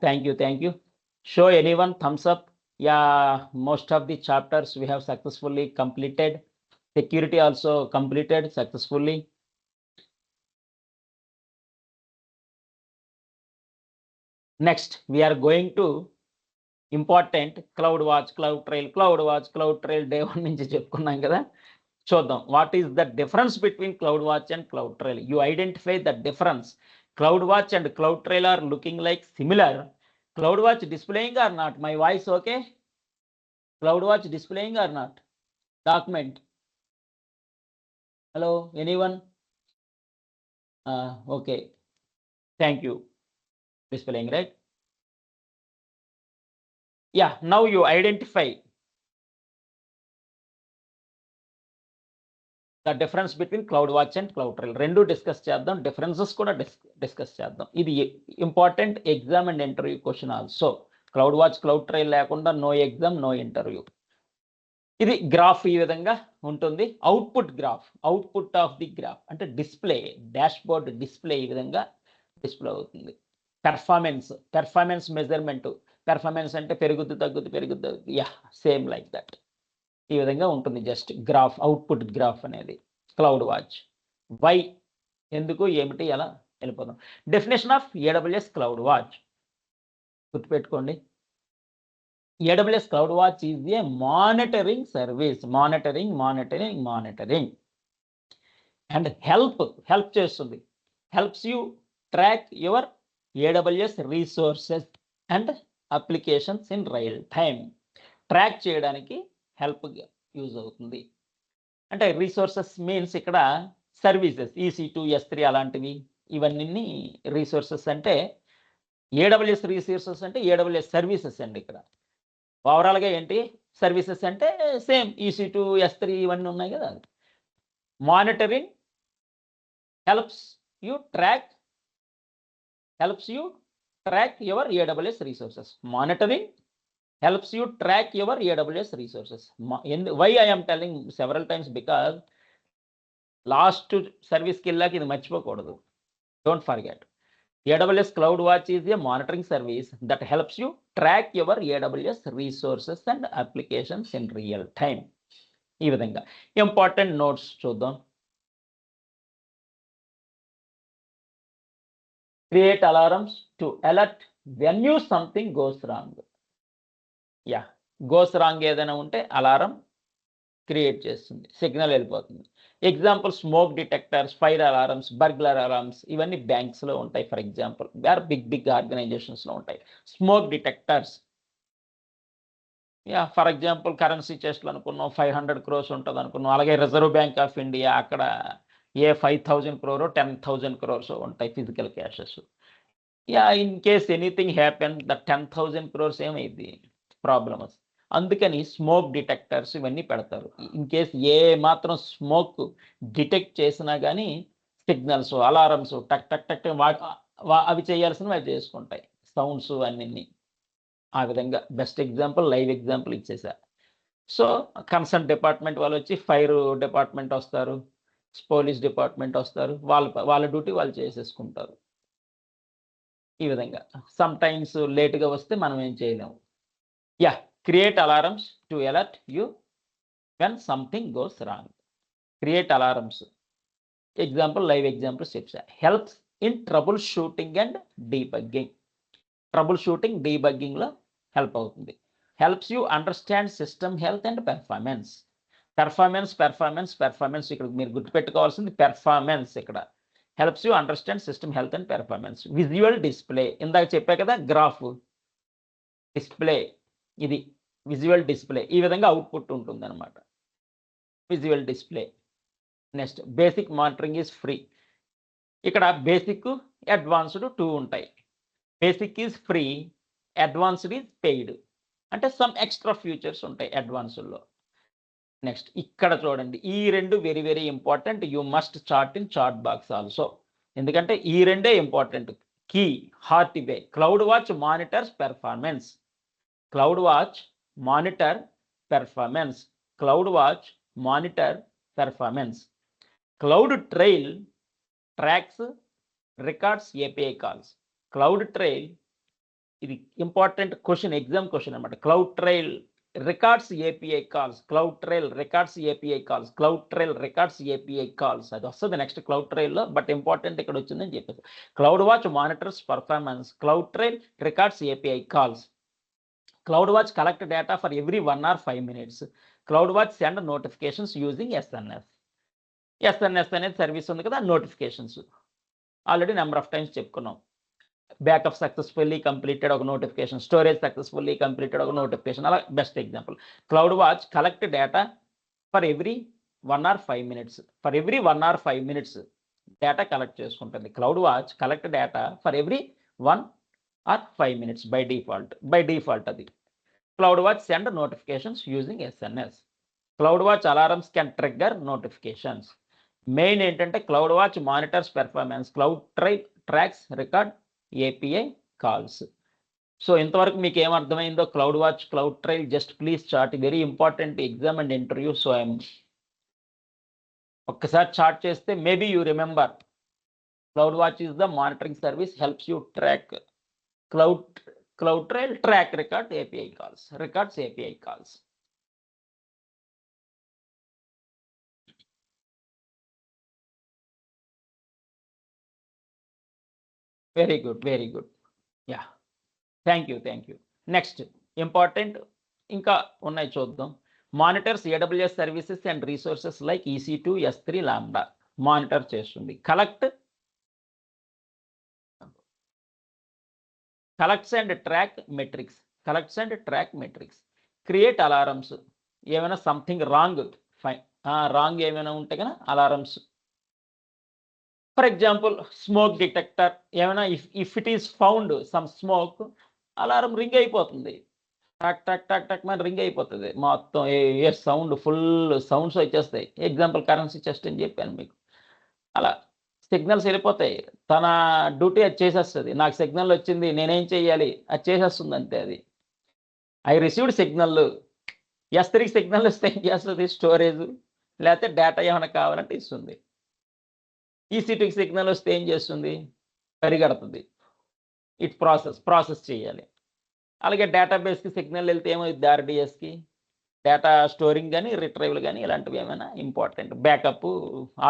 thank you. Show anyone thumbs up. Most of the chapters we have successfully completed. Security also completed successfully. Next, we are going to important CloudWatch, CloudTrail day 1 నుంచి చెప్పుకున్నాం కదా. చూద్దాం what is the difference between CloudWatch and CloudTrail. You identify the difference. CloudWatch and CloudTrail are looking like similar. CloudWatch displaying or not? My voice okay? CloudWatch displaying or not? Document. Hello, anyone? Okay. Thank you. Displaying, right? Yeah, now you identify the difference between CloudWatch and CloudTrail. రెండు discuss చేద్దాం, differences కూడా discuss చేద్దాం. ఇది important exam and interview question also. CloudWatch, CloudTrail లేకుండా no exam, no interview. ఇది graph ఈ విధంగా ఉంటుంది. Output graph, output of the graph అంటే డిస్ప్లే, డాష్ బోర్డ్ డిస్ప్లే ఈ విధంగా డిస్ప్లే అవుతుంది. పెర్ఫార్మెన్స్ మెజర్మెంట్, పెర్ఫార్మెన్స్ అంటే పెరుగుద్ది తగ్గుద్ది, యా సేమ్ లైక్ దట్. ఈ విధంగా ఉంటుంది జస్ట్ గ్రాఫ్, అవుట్పుట్ గ్రాఫ్ అనేది CloudWatch. వై, ఎందుకు, ఏమిటి, ఎలా వెళ్ళిపోదాం. డెఫినేషన్ ఆఫ్ AWS CloudWatch గుర్తుపెట్టుకోండి. AWS CloudWatch is a monitoring service. Monitoring and help చేస్తుంది. Helps you track your AWS resources and applications in real time. Track చేయడానికి help use అవుతుంది. అంటే రీసోర్సెస్ మీన్స్ ఇక్కడ సర్వీసెస్, EC2, S3 అలాంటివి, ఇవన్నీ resources అంటే AWS resources అంటే AWS services అండి. ఇక్కడ ఓవరాల్గా ఏంటి సర్వీసెస్ అంటే సేమ్ EC2, S3 ఇవన్నీ ఉన్నాయి కదా. Monitoring helps you track your AWS resources. Monitoring helps you track your AWS resources. Why I am telling several times, because last service కిల్లాకి ఇది మర్చిపోకూడదు. Don't forget. AWS CloudWatch is a monitoring service that helps you track your AWS resources and applications in real time. ఈ విధంగా important notes చూద్దాం. Create alarms to alert when you something goes wrong. Yeah, goes wrong ఏదైనా ఉంటే alarm create చేస్తుంది, signal వెళ్ళిపోతుంది. Example smoke detectors, fire alarms, burglar alarms, ఇవన్నీ బ్యాంక్స్లో ఉంటాయి. ఫర్ ఎగ్జాంపుల్ బిగ్ ఆర్గనైజేషన్స్లో ఉంటాయి smoke detectors. Yeah, for example currency చెస్ట్లు అనుకున్నాం, 500 crores ఉంటుంది అనుకున్నాం. అలాగే రిజర్వ్ బ్యాంక్ ఆఫ్ ఇండియా, అక్కడ 5,000 crore 10,000 crores ఉంటాయి physical క్యాషెస్. Yeah, in case anything happen, the 10,000 crores ఏమైంది ప్రాబ్లమ్స్. అందుకని స్మోక్ డిటెక్టర్స్ ఇవన్నీ పెడతారు. ఇన్ కేస్ ఏ మాత్రం స్మోక్ డిటెక్ట్ చేసినా కానీ సిగ్నల్స్, అలారమ్స్ టక్ టక్ టక్ అవి చేయాల్సినవి అవి చేసుకుంటాయి, సౌండ్స్ అన్నీ. ఆ విధంగా బెస్ట్ ఎగ్జాంపుల్, లైవ్ ఎగ్జాంపుల్ ఇచ్చేసా. సో కన్సర్న్ డిపార్ట్మెంట్ వాళ్ళు వచ్చి, ఫైర్ డిపార్ట్మెంట్ వస్తారు, పోలీస్ డిపార్ట్మెంట్ వస్తారు, వాళ్ళ డ్యూటీ వాళ్ళు చేసేసుకుంటారు. ఈ విధంగా సమ్ టైమ్స్ లేట్గా వస్తే మనం ఏం చేయలేము. Yeah, create alarms to alert you when something goes wrong. Create alarms example, live examples చెప్పా. Helps in troubleshooting and debugging. Troubleshooting, డీబగ్గింగ్లో హెల్ప్ అవుతుంది. Helps you understand system health and performance. Performance ఇక్కడ మీరు గుర్తుపెట్టుకోవాల్సింది performance. ఇక్కడ helps you understand system health and performance. Visual display, ఇందాక చెప్పా కదా గ్రాఫ్ డిస్ప్లే, ఇది విజువల్ డిస్ప్లే. ఈ విధంగా అవుట్పుట్ ఉంటుంది అనమాట, visual display. Next basic monitoring is free. ఇక్కడ బేసిక్, అడ్వాన్స్డ్ 2 ఉంటాయి. Basic is free, advanced is paid. అంటే సమ్ ఎక్స్ట్రా ఫీచర్స్ ఉంటాయి అడ్వాన్స్డ్లో. నెక్స్ట్ ఇక్కడ చూడండి, ఈ రెండు very very important. You must chart in chart box also, ఎందుకంటే ఈ రెండే ఇంపార్టెంట్. కీ, హార్ట్ వే. CloudWatch monitors performance. CloudWatch monitor performance. CloudWatch monitor performance. CloudTrail tracks records API calls. CloudTrail ఇది important question, exam question అనమాట. CloudTrail records API calls. CloudTrail records API calls. CloudTrail records API calls. అది వస్తుంది next CloudTrailలో, but important ఇక్కడ వచ్చిందని చెప్పేసి. CloudWatch monitors performance. CloudTrail records API calls. CloudWatch collect data for every 1 or 5 minutes. CloudWatch send notifications using SMS. SMS అనేది service ఉంది కదా, notifications. Already number of times చెప్పుకున్నాం. Backup successfully completed ఒక notification, storage successfully completed ఒక notification. అలా best example. CloudWatch collect data for every 1 or 5 minutes. For every 1 or 5 minutes data కలెక్ట్ చేసుకుంటుంది. CloudWatch collect data for every 1 or 5 minutes by default అది. CloudWatch send notifications using SMS. CloudWatch alarms can trigger notifications. Main ఏంటంటే CloudWatch monitors performance, cloud tracks record API calls. So ఇంతవరకు మీకు ఏమర్థమైందో cloud watch, cloud trial, just please chart. Very important exam and interview. So ఒక్కసారి chart చేస్తే maybe you remember. CloudWatch is the monitoring service, helps you track cloud trial, track record API calls, records API calls. Very good. Yeah, thank you. Next important ఇంకా ఉన్నాయి చూద్దాం. Monitors AWS services and resources like EC2, S3, Lambda. Monitor చేస్తుంది. Collects and track metrics. Create alarms. ఏమైనా something wrong ఏమైనా ఉంటే కనుక alarms. For example smoke detector, ఏమైనా if it is found some smoke, alarm ring అయిపోతుంది. టక్ టక్ టక్ టక్ మన రింగ్ అయిపోతుంది మొత్తం. ఏ సౌండ్, ఫుల్ సౌండ్స్ వచ్చేస్తాయి. ఎగ్జాంపుల్ కరెన్సీ చెస్ట్ అని చెప్పాను మీకు. అలా సిగ్నల్స్ వెళ్ళిపోతాయి. తన డ్యూటీ అది చేసేస్తుంది. నాకు సిగ్నల్ వచ్చింది, నేనేం చెయ్యాలి, అది చేసేస్తుంది అంతే. అది I received signal. S3 signal వస్తే ఏం చేస్తుంది, స్టోరేజ్ లేకపోతే డేటా ఏమైనా కావాలంటే ఇస్తుంది. EC2 సిగ్నల్ వస్తే ఏం చేస్తుంది, పరిగెడుతుంది. ఇట్ ప్రాసెస్ చేయాలి. అలాగే డేటాబేస్కి సిగ్నల్ వెళ్తే ఏమవుతుంది, RDSకి డేటా స్టోరింగ్ కానీ రిట్రైవల్ కానీ ఇలాంటివి ఏమైనా ఇంపార్టెంట్. బ్యాకప్,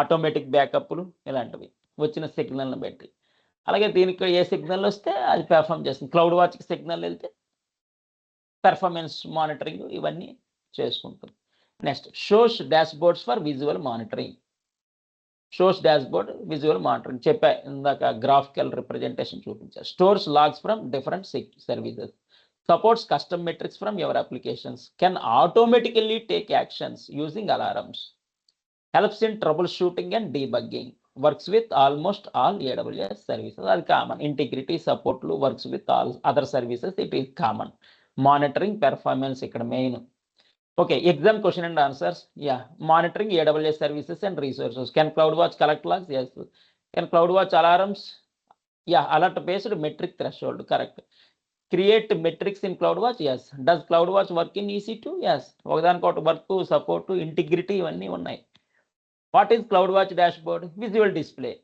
ఆటోమేటిక్ బ్యాకప్లు ఇలాంటివి వచ్చిన సిగ్నల్ని బట్టి. అలాగే దీనికి ఏ సిగ్నల్ వస్తే అది పెర్ఫామ్ చేస్తుంది. క్లౌడ్ వాచ్కి సిగ్నల్ వెళ్తే పెర్ఫార్మెన్స్ మానిటరింగ్ ఇవన్నీ చేసుకుంటుంది. Next shows dashboards for visual monitoring. చెప్పా ఇందాక, గ్రాఫికల్ రిప్రజెంటేషన్ చూపించారు. Stores logs from different services, supports custom metrics from your applications, can automatically take actions using alarms, helps in troubleshooting and debugging, works with almost all AWS services. అది common. Integrity సపోర్ట్లు, works with all other services, it is common. Monitoring performance ఇక్కడ main. Okay, exam question and answers. Yeah, monitoring AWS services and resources. Can CloudWatch collect logs? Yes. Can CloudWatch alarms? Yeah, alert based metric threshold. Correct. Create metrics in CloudWatch? Yes. Does CloudWatch work in EC2? Yes. Work, support, integrity, ivanni unnai. What is CloudWatch dashboard? Visual display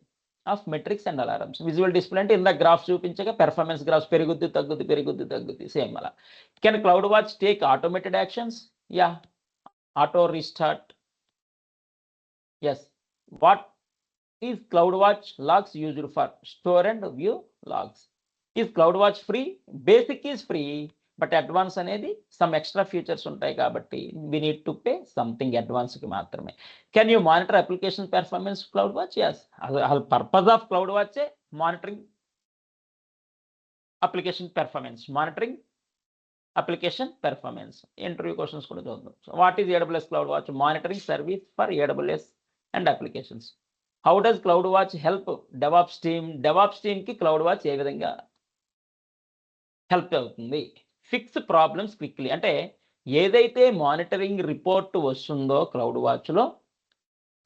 of metrics and alarms. Visual display ante inda graph చూపించగా performance graphs పెరుగుద్ది తగ్గుద్ది same అలా. Can CloudWatch take automated actions? Yeah, auto restart. Yes. What is CloudWatch logs used for? Store and view logs. Is CloudWatch free? Basic is free, but advanced అనేది some extra features ఉంటాయి కాబట్టి we need to pay something advanced కి మాత్రమే. Can you monitor application performance CloudWatch? Yes. The purpose of CloudWatch monitoring application performance. Interview questions కూడా చూద్దాం. So what is AWS CloudWatch? Monitoring service for AWS and applications. How does CloudWatch help DevOps team? DevOps team కి CloudWatch ఏ విధంగా help అవుతుంది? Fix problems quickly. అంటే ఏదైతే monitoring report వస్తుందో CloudWatchలో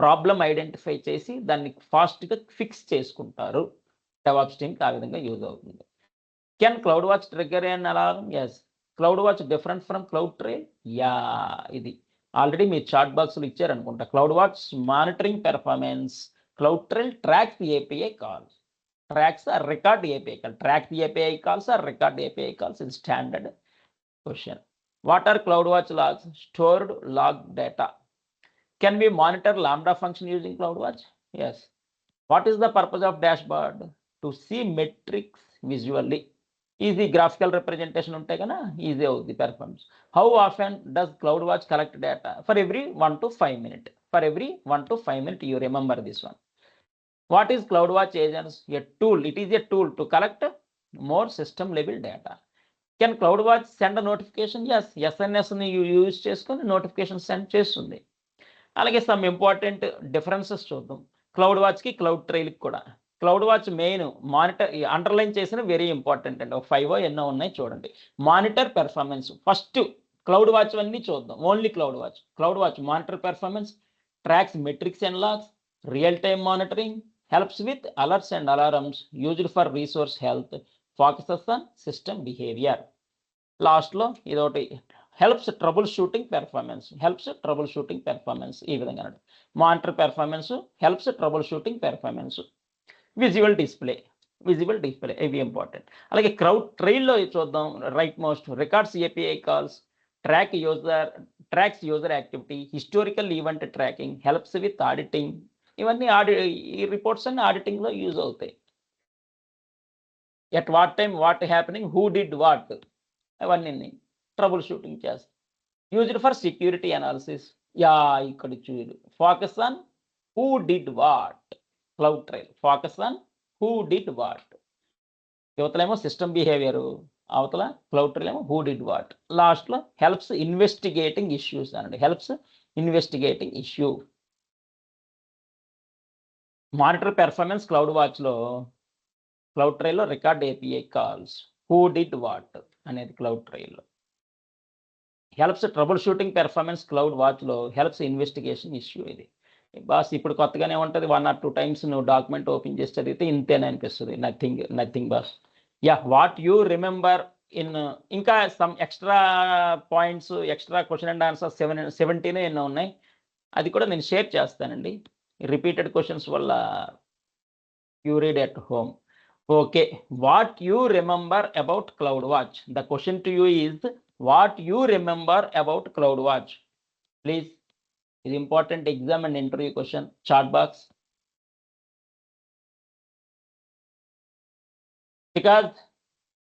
problem identify చేసి దాన్ని ఫాస్ట్గా ఫిక్స్ చేసుకుంటారు. DevOps టీమ్కి ఆ విధంగా యూజ్ అవుతుంది. Can CloudWatch trigger an alarm? Yes. CloudWatch different from CloudTrail? Yeah, ఇది ఆల్రెడీ మీ చాట్ బాక్స్లో ఇచ్చారనుకుంటా. CloudWatch monitoring performance. CloudTrail tracks the API calls. Tracks or record API calls. Track the API calls or record API calls is standard question. What are CloudWatch logs? Stored log data. Can we monitor Lambda function using CloudWatch? Yes. What is the purpose of dashboard? To see metrics visually. Easy graphical representation ఉంటే కన్నా easy అవుతుంది performance. How often does CloudWatch collect data? For every 1 to 5 minutes. For every 1 to 5 minutes, you remember this one. What is CloudWatch agents? A tool. It is a tool to collect more system level data. Can CloudWatch send a notification? Yes, SNS ని use చేసుకొని notification send చేస్తుంది. అలాగే some important differences చూద్దాం. Cloud వాచ్కి cloud ట్రైల్కి కూడా. Cloud watch main monitor underline చేసిన very important అండి. ఒక 5 ఎన్నో ఉన్నాయి చూడండి. Monitor performance first cloud watch అన్నీ చూద్దాం. Only cloud watch. Cloud watch monitor performance, tracks metrics and logs, real time monitoring, helps with alerts and alarms, used for resource health, focuses on system behavior. Last లో ఇదొకటి helps troubleshooting performance, ఈ విధంగా అన్నాడు. Monitor performance, helps troubleshooting performance. Visual display ఇవి important. అలాగే క్రౌడ్ ట్రైల్లో చూద్దాం. Right most records API calls, tracks user activity, historical event tracking, helps with auditing. ఇవన్నీ ఈ రిపోర్ట్స్ అన్ని ఆడిటింగ్లో యూజ్ అవుతాయి. At what time what happening, who did what, అవన్నీ ట్రబుల్ షూటింగ్ చేస్తాం. Used for security analysis. ఇక్కడ చూడు, focus on who did what. CloudTrail focus on who did what. యువతలేమో సిస్టమ్ బిహేవియర్, అవతల క్లౌడ్ ట్రైల్ ఏమో who did what. లాస్ట్లో helps investigating issues అనండి. Helps investigating issue. Monitor performance క్లౌడ్ వాచ్లో, క్లౌడ్ ట్రైల్లో record API calls, who did what అనేది క్లౌడ్ ట్రైల్లో. హెల్ప్స్ ట్రబుల్ షూటింగ్ పెర్ఫార్మెన్స్ క్లౌడ్ వాచ్లో, హెల్ప్స్ ఇన్వెస్టిగేషన్ ఇష్యూ. ఇది బాస్ ఇప్పుడు కొత్తగానే ఉంటుంది. 1 or 2 times నువ్వు డాక్యుమెంట్ ఓపెన్ చేసి చదివితే ఇంతేనే అనిపిస్తుంది. Nothing boss. What you remember in. ఇంకా some extra points, extra question and answer 17 ఎన్నో ఉన్నాయి. అది కూడా నేను షేర్ చేస్తానండి. రిపీటెడ్ క్వశ్చన్స్ వల్ల you read at home. Okay, what you remember about CloudWatch. The question to you is what you remember about CloudWatch. Please, ఇది important exam and interview question. Chat box. Because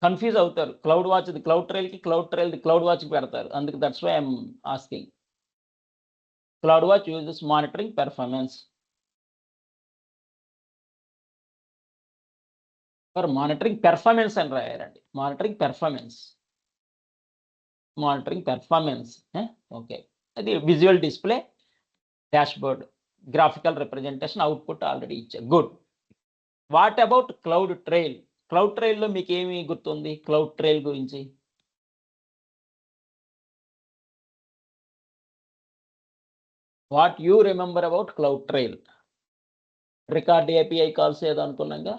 కన్ఫ్యూజ్ అవుతారు. Cloud watch క్లౌడ్ ట్రైల్కి, cloud trial క్లౌడ్ వాచ్కి పెడతారు. అందుకు that's why I'm asking. CloudWatch uses monitoring performance. For monitoring performance అని రాయారండి. Monitoring performance. ఓకే, అది visual display, dashboard, graphical representation, output already ఇచ్చారు. Good. What about cloud trial. Cloud ట్రైల్లో మీకు ఏమి గుర్తుంది క్లౌడ్ ట్రైల్ గురించి? What you remember about cloud trail. Record API calls ఏదో అనుకున్నాగా.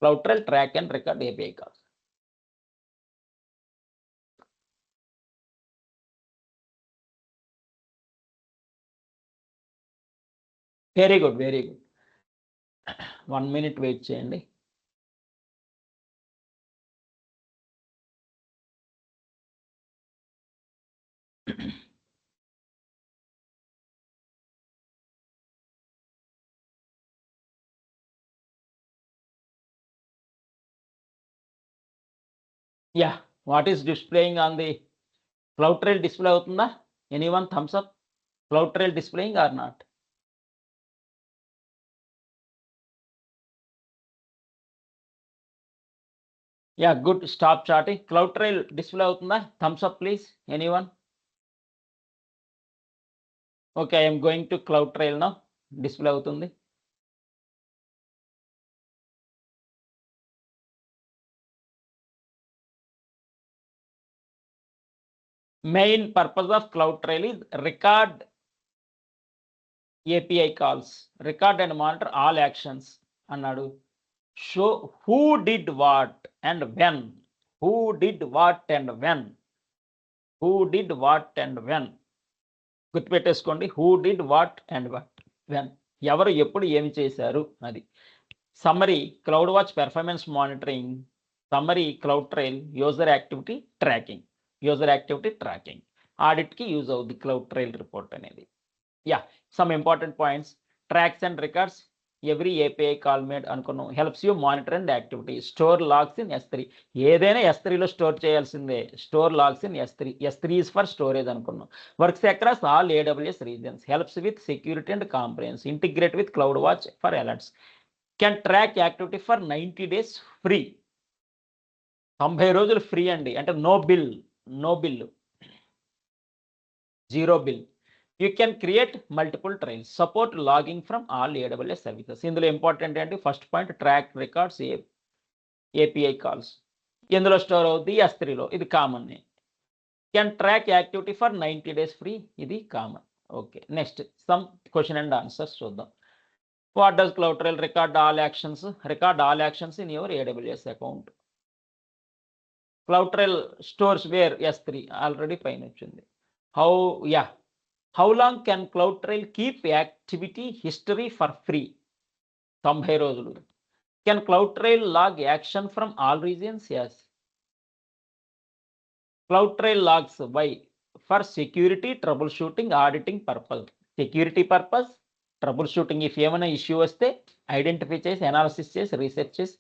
Cloud trial track and record API calls. Very good. 1 minute wait చేయండి. What is displaying on the cloud trail? Display అవుతుందా? Anyone thumbs up. Cloud trail displaying or not? Good. Stop chatting. Cloud trail display అవుతుందా? Thumbs up please. Anyone? Okay, I'm going to cloud trail now. Display అవుతుంది. Main purpose of cloud trail is record API calls, record and monitor all actions అన్నాడు. Show who did what and when. Who did what and when. గుర్తుపెట్టేసుకోండి. who did what and when. ఎవరు ఎప్పుడు ఏమి చేశారు అది. Summary cloud watch performance monitoring. Summary cloud trail user activity tracking. ఆడిట్కి use అవుద్ది cloud trail report అనేది. Some important points. Tracks and records. Every API call made అనుకున్నాం. Helps you monitor and activity. Store logs in S3. ఏదైనా S3లో store చేయాల్సిందే. Store logs in S3. S3 is for storage అనుకున్నాం. Works across all AWS regions. Helps with security and comprehensive. Integrate with cloud watch for alerts. Can track activity for 90 days free. 90 రోజులు free అండి. అంటే no bill, zero bill. You can create multiple trails. Support logging from all AWS services. ఇందులో important ఏంటి, first point track records API calls. ఇందులో store అవుద్ది S3లో, ఇది common. Can track activity for 90 days free, ఇది common. Okay, next some question and answers చూద్దాం. What does CloudTrail record all actions? Record all actions in your AWS account. CloudTrail stores where S3 already పైన వచ్చింది. How long can CloudTrail keep activity history for free? 90 రోజులు. Can CloudTrail log action from all regions? Yes. CloudTrail logs why? For security, troubleshooting, auditing purpose. Security purpose, troubleshooting. If ఏమైనా issue వస్తే identify చేసి, analysis చేసి, research చేసి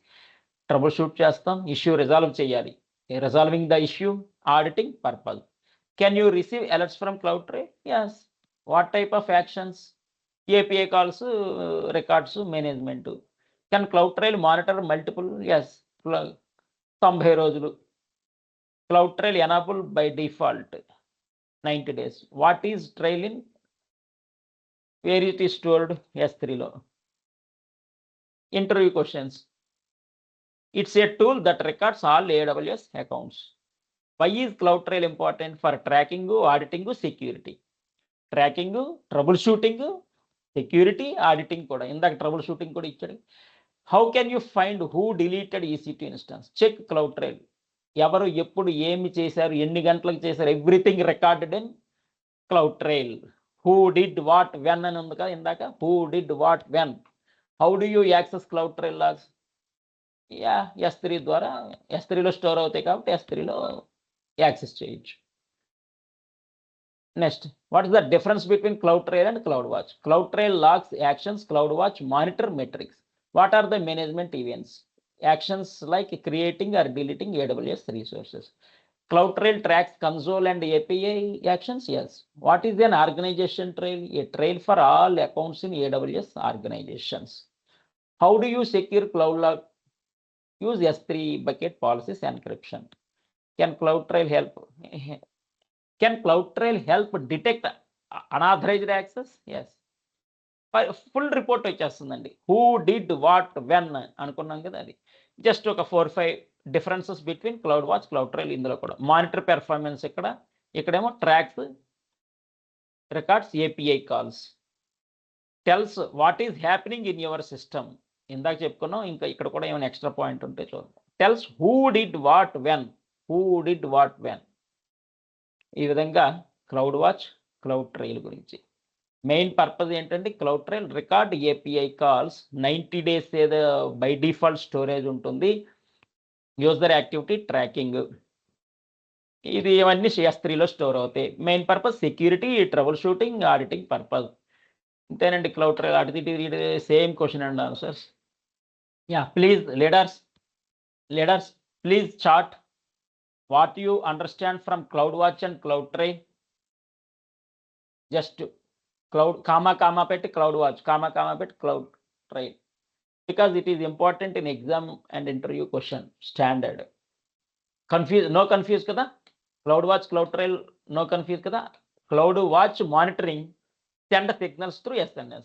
trouble shoot చేస్తాం. Issue resolve చేయాలి. Resolving the issue, auditing purpose. Can you receive alerts from CloudTrail? Yes. What type of actions? API calls, records management. Can CloudTrail monitor multiple? Yes. 90 రోజులు. CloudTrail enable by default 90 days. What is trail in? Where it is stored? S3లో. Interview questions. It's a tool that records all AWS accounts. Why is CloudTrail important? For tracking, auditing, security. Tracking, trouble shooting, security, auditing కూడా. ఇందాక trouble shooting కూడా ఇచ్చాడు. How can you find who deleted EC2 instance? Check CloudTrail. ఎవరు ఎప్పుడు ఏమి చేశారు, ఎన్ని గంటలకు చేశారు, everything recorded in CloudTrail. Who did what when అని ఉంది కదా ఇందాక. Who did what when. How do you access CloudTrail logs? S3 ద్వారా. S3లో స్టోర్ అవుతాయి కాబట్టి S3లో యాక్సెస్ చేయొచ్చు. Next, what is the difference between CloudTrail and CloudWatch? CloudTrail logs actions, CloudWatch monitor metrics. What are the management events? Actions like creating or deleting AWS resources. CloudTrail tracks console and API actions. Yes. What is an organization trail? A trail for all accounts in AWS organizations. How do you secure CloudLog? Use S3 bucket policies encryption. Can CloudTrail help? Can CloudTrail help detect unauthorized access? Yes. Full report వచ్చేస్తుందండి. Who did what when అనుకున్నాం కదా, అది just ఒక 4-5 differences between CloudWatch, CloudTrail. ఇందులో కూడా monitor performance ఇక్కడేమో tracks, records, API calls. Tells what is happening in your system. ఇందాక చెప్పుకున్నాం. ఇంకా ఇక్కడ కూడా ఏమైనా ఎక్స్ట్రా పాయింట్ ఉంటే చూద్దాం. Tells who did what when. ఈ విధంగా CloudWatch, CloudTrail గురించి. మెయిన్ పర్పస్ ఏంటంటే CloudTrail record API calls 90 days ఏదో బై డిఫాల్ట్ స్టోరేజ్ ఉంటుంది. యూజర్ యాక్టివిటీ ట్రాకింగ్, ఇది ఇవన్నీ S3లో స్టోర్ అవుతాయి. Main purpose security, trouble shooting, auditing purpose. అంతేనండి. CloudTrail అటు same question and answers. Please leaders please chat what you understand from CloudWatch and CloudTrail. Just cloud comma పెట్టి CloudWatch, comma పెట్టి CloudTrail, because it is important in exam and interview question standard. No confuse కదా. CloudWatch, CloudTrail no confuse కదా. CloudWatch monitoring send signals through SNS.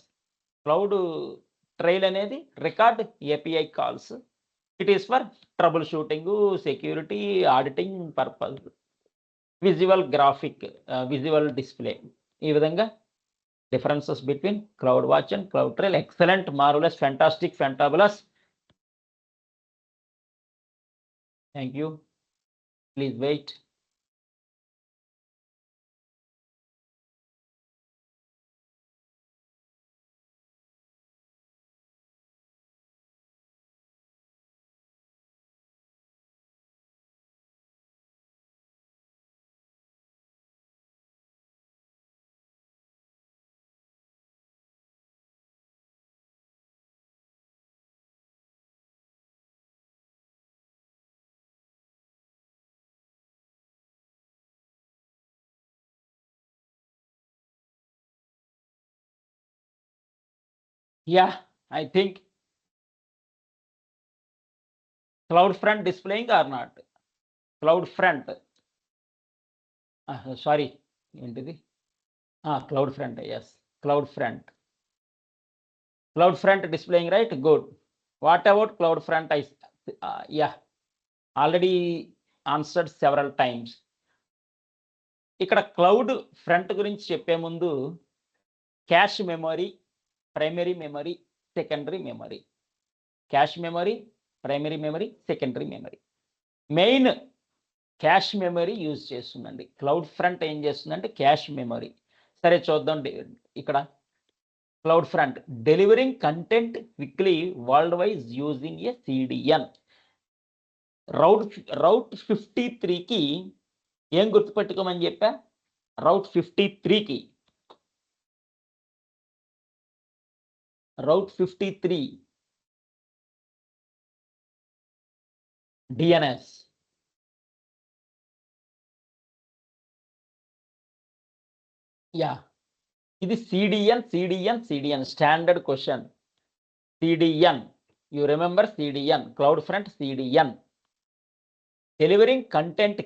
CloudTrail అనేది record API calls. It is for troubleshooting, security, auditing purpose. Visual graphic, visual display. ఈ విధంగా differences between CloudWatch and CloudTrail. Excellent, marvelous, fantastic, fantabulous. Thank you. Please wait. Yeah, I think CloudFront displaying or not? CloudFront. Sorry, ఏంటిది? CloudFront, yes, CloudFront. CloudFront displaying, right? Good. What about CloudFront? Yeah, already answered several times. ఇక్కడ cloud front గురించి చెప్పే ముందు cash memory, primary memory, secondary memory. Cache memory, primary memory, secondary memory. Main cash memory use చేస్తుందండి. Cloud front ఏం చేస్తుందంటే cash memory. సరే చూద్దాం. ఇక్కడ cloud front delivering content quickly world wise using a CDN. రౌట్ 53కి ఏం గుర్తుపెట్టుకోమని చెప్పా? రౌట్ 53కి రౌట్ 53 DNS. యా, ఇది CDN standard question. CDN, you remember CDN, cloud front CDN. Delivering content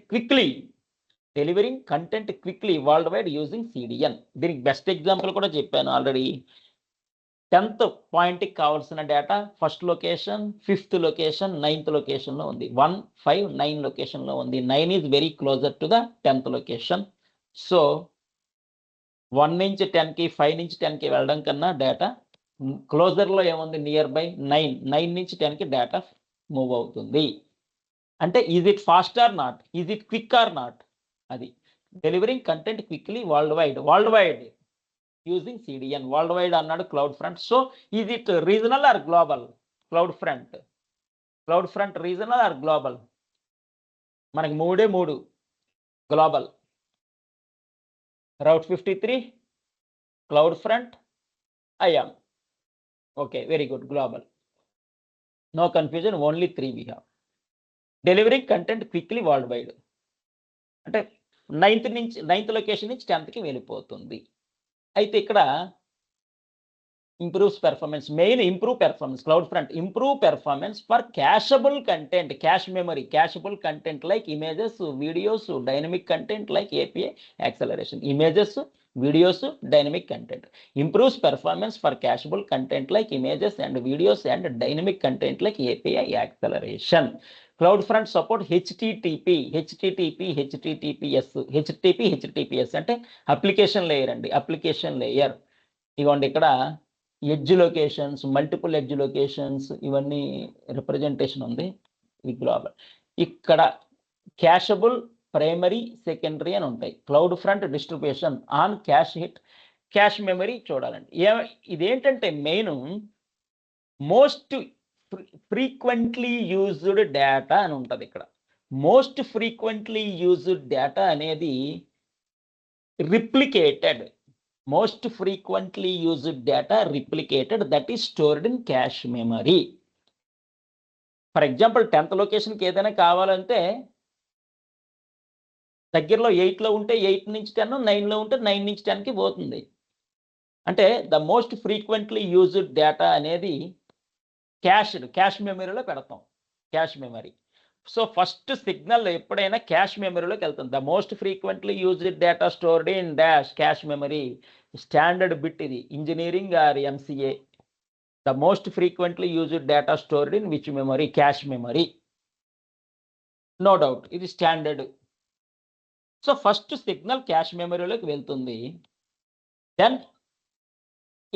quickly world wide using CDN. దీనికి best example కూడా చెప్పాను already. 10th పాయింట్కి కావాల్సిన data first location, 5th location, 9th లొకేషన్లో ఉంది. 1, 5, 9 లొకేషన్లో ఉంది. 9 is very closer to the 10th location. So 1 నుంచి 10కి, 5 నుంచి 10కి వెళ్ళడం కన్నా డేటా క్లోజర్లో ఏముంది? నియర్ బై 9 నుంచి 10కి డేటా మూవ్ అవుతుంది. అంటే is it fast or not? Is it quick or not? అది delivering content quickly world wide using CDN. World wide అన్నాడు cloud front. So is it regional or global? Cloud front regional or global? మనకి 3 global. Route 53, cloud front, IAM. Okay, very good. Global, no confusion, only 3 we have. Delivering content quickly world wide అంటే 9th location నుంచి 10థ్కి వెళ్ళిపోతుంది. అయితే ఇక్కడ improves performance, main improve performance, CloudFront improve performance for cacheable content, cacheable content like images, videos, dynamic content like API acceleration, images, videos, dynamic content, improves performance for cacheable content like images and videos and dynamic content like API acceleration. CloudFront support HTTP, HTTPS అంటే application layer అండి. Application layer ఇవ్వండి. ఇక్కడ edge locations, multiple edge locations, ఇవన్నీ representation ఉంది. ఇది global. ఇక్కడ క్యాషబుల్, primary, secondary అని ఉంటాయి. Cloud front distribution on cash hit, cash memory చూడాలండి. ఇదేంటంటే main most frequently used data అని ఉంటుంది. ఇక్కడ మోస్ట్ ఫ్రీక్వెంట్లీ యూజ్డ్ డేటా అనేది replicated. Most frequently used data replicated, that is stored in cache memory. For example, 10th లొకేషన్కి ఏదైనా కావాలంటే దగ్గరలో 8లో ఉంటే 8 నుంచి 10, 9లో ఉంటే 9 నుంచి 10కి పోతుంది. అంటే the most frequently used data అనేది క్యాష్ మెమరీలో పెడతాం. Cache memory. So first signal ఎప్పుడైనా క్యాష్ మెమరీలోకి వెళ్తుంది. The most frequently used data stored in dash cache memory. Standard bit ఇది, engineering or MCA. The most frequently used data stored in which memory? Cache memory. No doubt, ఇది standard. So first signal cache మెమరీలోకి వెళ్తుంది. Then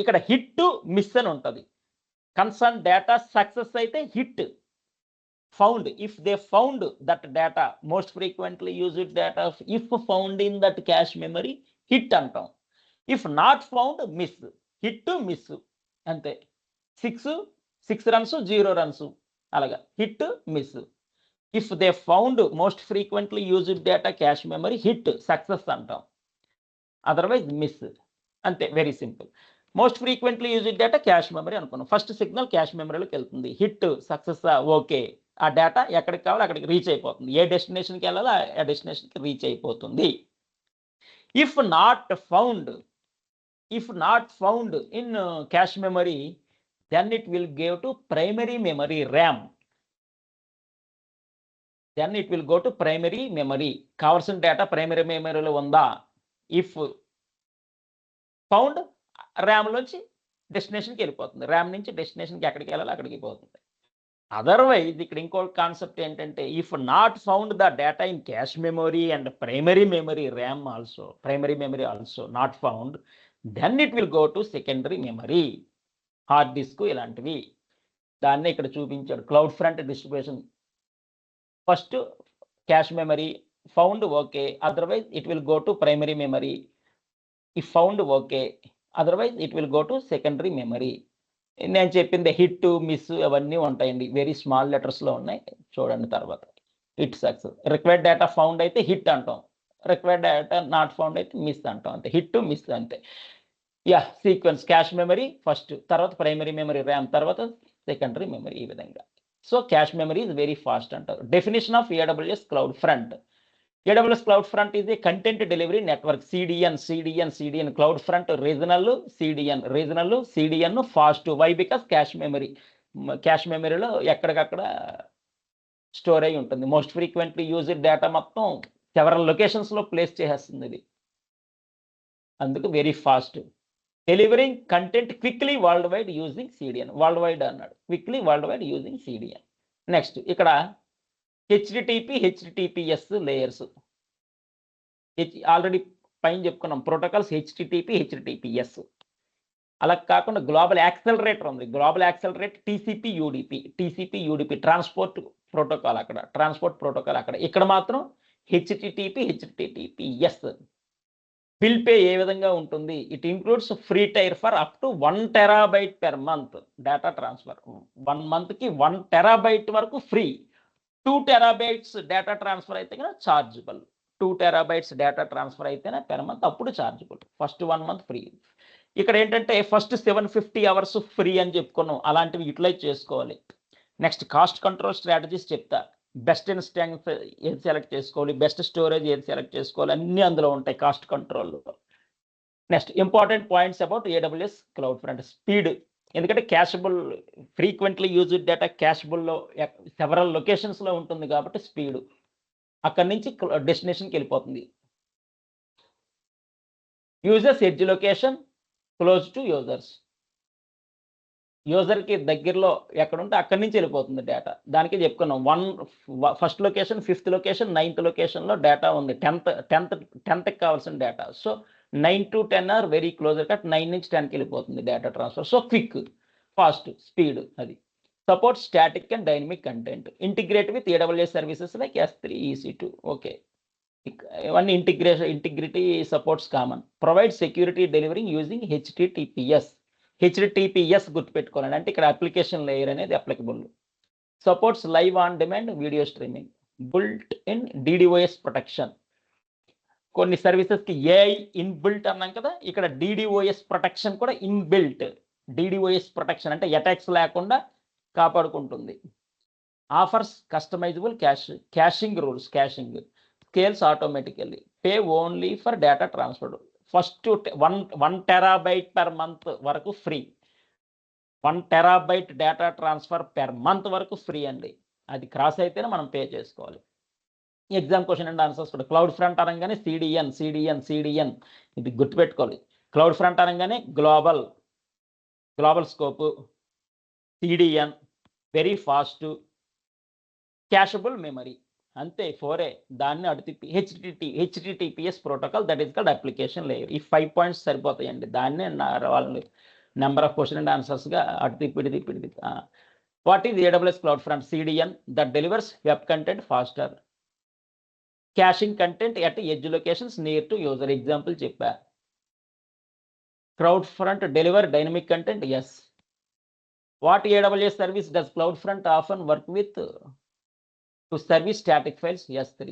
ఇక్కడ hit miss అని ఉంటుంది. Concern data success అయితే hit, found if they found that data, most frequently used data if found in that cache memory hit అంటాం. If not found miss, hit miss అంతే. 6 runs 0 runs అలాగా, hit miss. If they found most frequently used data cache memory hit success అంటాం, otherwise miss అంతే. Very simple. Most frequently used data cache memory అనుకున్నాం. First signal cache మెమరీలోకి వెళ్తుంది. Hit success okay, ఆ డేటా ఎక్కడికి కావాలో అక్కడికి రీచ్ అయిపోతుంది. ఏ డెస్టినేషన్కి వెళ్ళాలో ఆ డెస్టినేషన్కి రీచ్ అయిపోతుంది. If not found in cache memory then it will give to primary memory RAM. Then it will go to primary memory. కావాల్సిన డేటా ప్రైమరీ మెమరీలో ఉందా? ఇఫ్ ఫౌండ్ ర్యామ్ నుంచి డెస్టినేషన్కి వెళ్ళిపోతుంది. ర్యామ్ నుంచి డెస్టినేషన్కి ఎక్కడికి వెళ్ళాలి అక్కడికి పోతుంది. అదర్వైజ్ ఇక్కడ ఇంకో కాన్సెప్ట్ ఏంటంటే if not found the data in cache memory and primary memory RAM also, primary memory also not found, then it will go to secondary memory, hard disk ఇలాంటివి. దాన్నే ఇక్కడ చూపించాడు cloud front distribution. First cache memory found okay, otherwise it will go to primary memory. If found okay, otherwise it will go to secondary memory. నేను చెప్పింది hit miss అవన్నీ ఉంటాయండి, very small లెటర్స్లో ఉన్నాయి, చూడండి తర్వాత. Hit success, required data found అయితే hit అంటాం, required data not found అయితే మిస్ అంటాం, అంతే. హిట్ మిస్ అంతే. Yeah, sequence cache memory first, తర్వాత ప్రైమరీ మెమరీ ర్యామ్, తర్వాత సెకండరీ మెమరీ, ఈ విధంగా. So cache memory is very fast అంటారు. Definition of AWS cloud front. AWS cloud front is a content delivery network. CDN cloud front regional, CDN fast. Why? Because cache మెమరీలో ఎక్కడికక్కడ store అయి ఉంటుంది. Most frequently used data మొత్తం several లొకేషన్స్లో place చేసేస్తుంది ఇది, అందుకు very fast. Delivering content quickly world wide using CDN. World wide అన్నాడు, quickly world wide using CDN. Next ఇక్కడ HTTPS లేయర్స్. ఆల్రెడీ పైన చెప్పుకున్నాం ప్రోటోకాల్స్ HTTPS. అలా కాకుండా గ్లోబల్ యాక్సెలరేటర్ ఉంది. Global accelerator TCP/UDP transport protocol అక్కడ, ట్రాన్స్పోర్ట్ ప్రోటోకాల్ అక్కడ. ఇక్కడ మాత్రం HTTPS. బిల్ పే ఏ విధంగా ఉంటుంది? It includes free tier for up to 1 TB per month data transfer. 1 monthకి 1 TB వరకు ఫ్రీ. 2 TB డేటా ట్రాన్స్ఫర్ అయితే కనుక ఛార్జబుల్. 2 TB డేటా ట్రాన్స్ఫర్ అయితేనే పెర్ మంత్, అప్పుడు ఛార్జబుల్. First 1 month free. ఇక్కడ ఏంటంటే ఫస్ట్ 750 hours ఫ్రీ అని చెప్పుకున్నాం, అలాంటివి యూటిలైజ్ చేసుకోవాలి. నెక్స్ట్ కాస్ట్ కంట్రోల్ స్ట్రాటజీస్ చెప్తా. బెస్ట్ ఇన్స్టాన్స్ ఏది సెలెక్ట్ చేసుకోవాలి, బెస్ట్ స్టోరేజ్ ఏది సెలెక్ట్ చేసుకోవాలి, అన్నీ అందులో ఉంటాయి కాస్ట్ కంట్రోల్లో. Next important points about AWS cloud front. Speed, ఎందుకంటే క్యాషబుల్, ఫ్రీక్వెంట్లీ యూజ్డ్ డేటా క్యాషబుల్లో సెవరల్ లొకేషన్స్లో ఉంటుంది కాబట్టి స్పీడ్. అక్కడి నుంచి డెస్టినేషన్కి వెళ్ళిపోతుంది. Users edge location close to users. యూజర్కి దగ్గరలో ఎక్కడ ఉంటే అక్కడి నుంచి వెళ్ళిపోతుంది డేటా. దానికి చెప్పుకున్నాం first location, 5th location, 9th లొకేషన్లో డేటా ఉంది. 10th కావాల్సిన data. So 9 to 10 or very closer cut. 9 నుంచి 10కి వెళ్ళిపోతుంది data transfer. So quick, fast, speed. అది support static and dynamic content. Integrate with AWS services like S3, EC2. Okay, ఇవన్నీ integrity supports common. Provide security delivering using HTTPS గుర్తుపెట్టుకోవాలండి, అంటే ఇక్కడ application layer అనేది applicable. Supports live on demand video streaming. Built in DDoS protection. కొన్ని సర్వీసెస్కి AI inbuilt అన్నాం కదా, ఇక్కడ DDoS ప్రొటెక్షన్ కూడా ఇన్బిల్ట్. DDoS ప్రొటెక్షన్ అంటే అటాక్స్ లేకుండా కాపాడుకుంటుంది. Offers customizable caching rules. Scales automatically. Pay only for data transfer. First 1 TB per month వరకు free. 1 TB data transfer per month వరకు ఫ్రీ అండి. అది క్రాస్ అయితేనే మనం పే చేసుకోవాలి. ఎగ్జామ్ క్వశ్చన్ అండ్ ఆన్సర్స్ కూడా. క్లౌడ్ ఫ్రంట్ అనగానే CDN ఇది గుర్తుపెట్టుకోవాలి. క్లౌడ్ ఫ్రంట్ అనగానే global scope, CDN very fast, cacheable memory, అంతే. 4A. దాన్ని అటు తిప్పి HTTPS protocol, that is called application layer. ఈ 5 points సరిపోతాయండి. దాన్నే వాళ్ళు నెంబర్ ఆఫ్ క్వశ్చన్ అండ్ ఆన్సర్స్గా అటు తిప్పి. What is AWS cloud front? CDN that delivers web content faster. Caching content at edge locations near to user. Example చెప్పా. Cloud front deliver dynamic content? Yes. What AWS service does cloud front often work with to service static files? S3.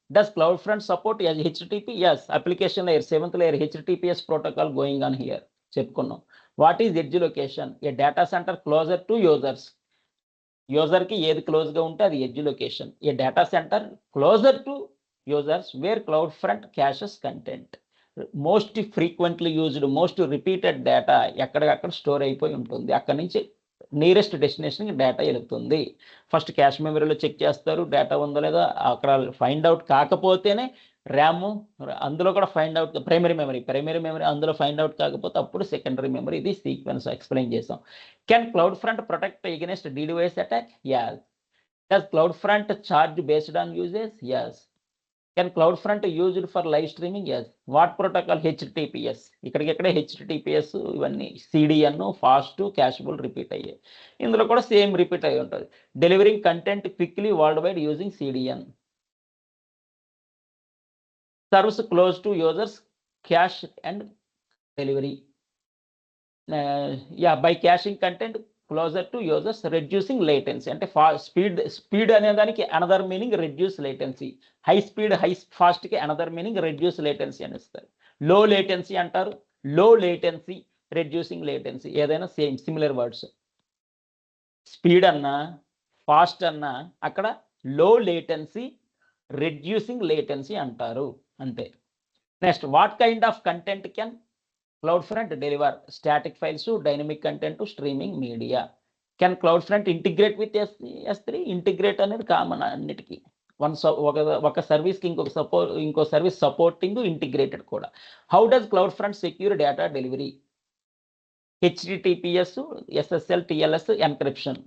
Does CloudFront support HTTP? Yes. Application layer, 7th layer HTTPS protocol going on here. చెప్పుకున్నాం. What is edge location? A data center closer to users. యూజర్కి ఏది క్లోజ్గా ఉంటే అది edge location. A data centre closer to users where cloud front caches content. Most frequently used, most repeated data ఎక్కడికక్కడ store అయిపోయి ఉంటుంది. అక్కడి నుంచి నియరెస్ట్ డెస్టినేషన్కి డేటా వెళుతుంది. ఫస్ట్ క్యాష్ మెమరీలో చెక్ చేస్తారు డేటా ఉందో లేదా, అక్కడ ఫైండ్ అవుట్ కాకపోతేనే ర్యామ్ అందులో కూడా ఫైండ్ అవుట్, ప్రైమరీ మెమరీ అందులో ఫైండ్ అవుట్ కాకపోతే అప్పుడు సెకండరీ మెమరీ. ఇది సీక్వెన్స్ ఎక్స్ప్లెయిన్ చేసాం. Can cloud front protect against DDoS attack? Yes. Does cloud front charge based on usages? Yes. Can cloud front used for live streaming? Yes. What protocol? HTTPS. ఇక్కడికిక్కడే HTTPS, ఇవన్నీ CDN, fast, cacheable repeat అయ్యాయి. ఇందులో కూడా same repeat అయ్యి ఉంటుంది. Delivering content quickly world wide using CDN. Serves close to users cache and delivery. By caching content closer to users reducing latency. అంటే speed అనే దానికి another meaning reduce latency. High ఫాస్ట్కి another meaning reduce latency అని ఇస్తారు. లో latency అంటారు, లో latency, reducing latency, ఏదైనా same similar words. Speed అన్నా ఫాస్ట్ అన్నా అక్కడ లో లేటెన్సీ, రెడ్యూసింగ్ లేటెన్సీ అంటారు అంతే. Next, what kind of content can cloud front deliver? Static files, dynamic content, streaming media. Can cloud front integrate with S3? Integrate అనేది common అన్నిటికీ. ఒక సర్వీస్కి ఇంకో సర్వీస్ సపోర్టింగ్, ఇంటిగ్రేటెడ్ కూడా. How does cloud front secure data delivery? HTTPS, SSL, TLS encryption.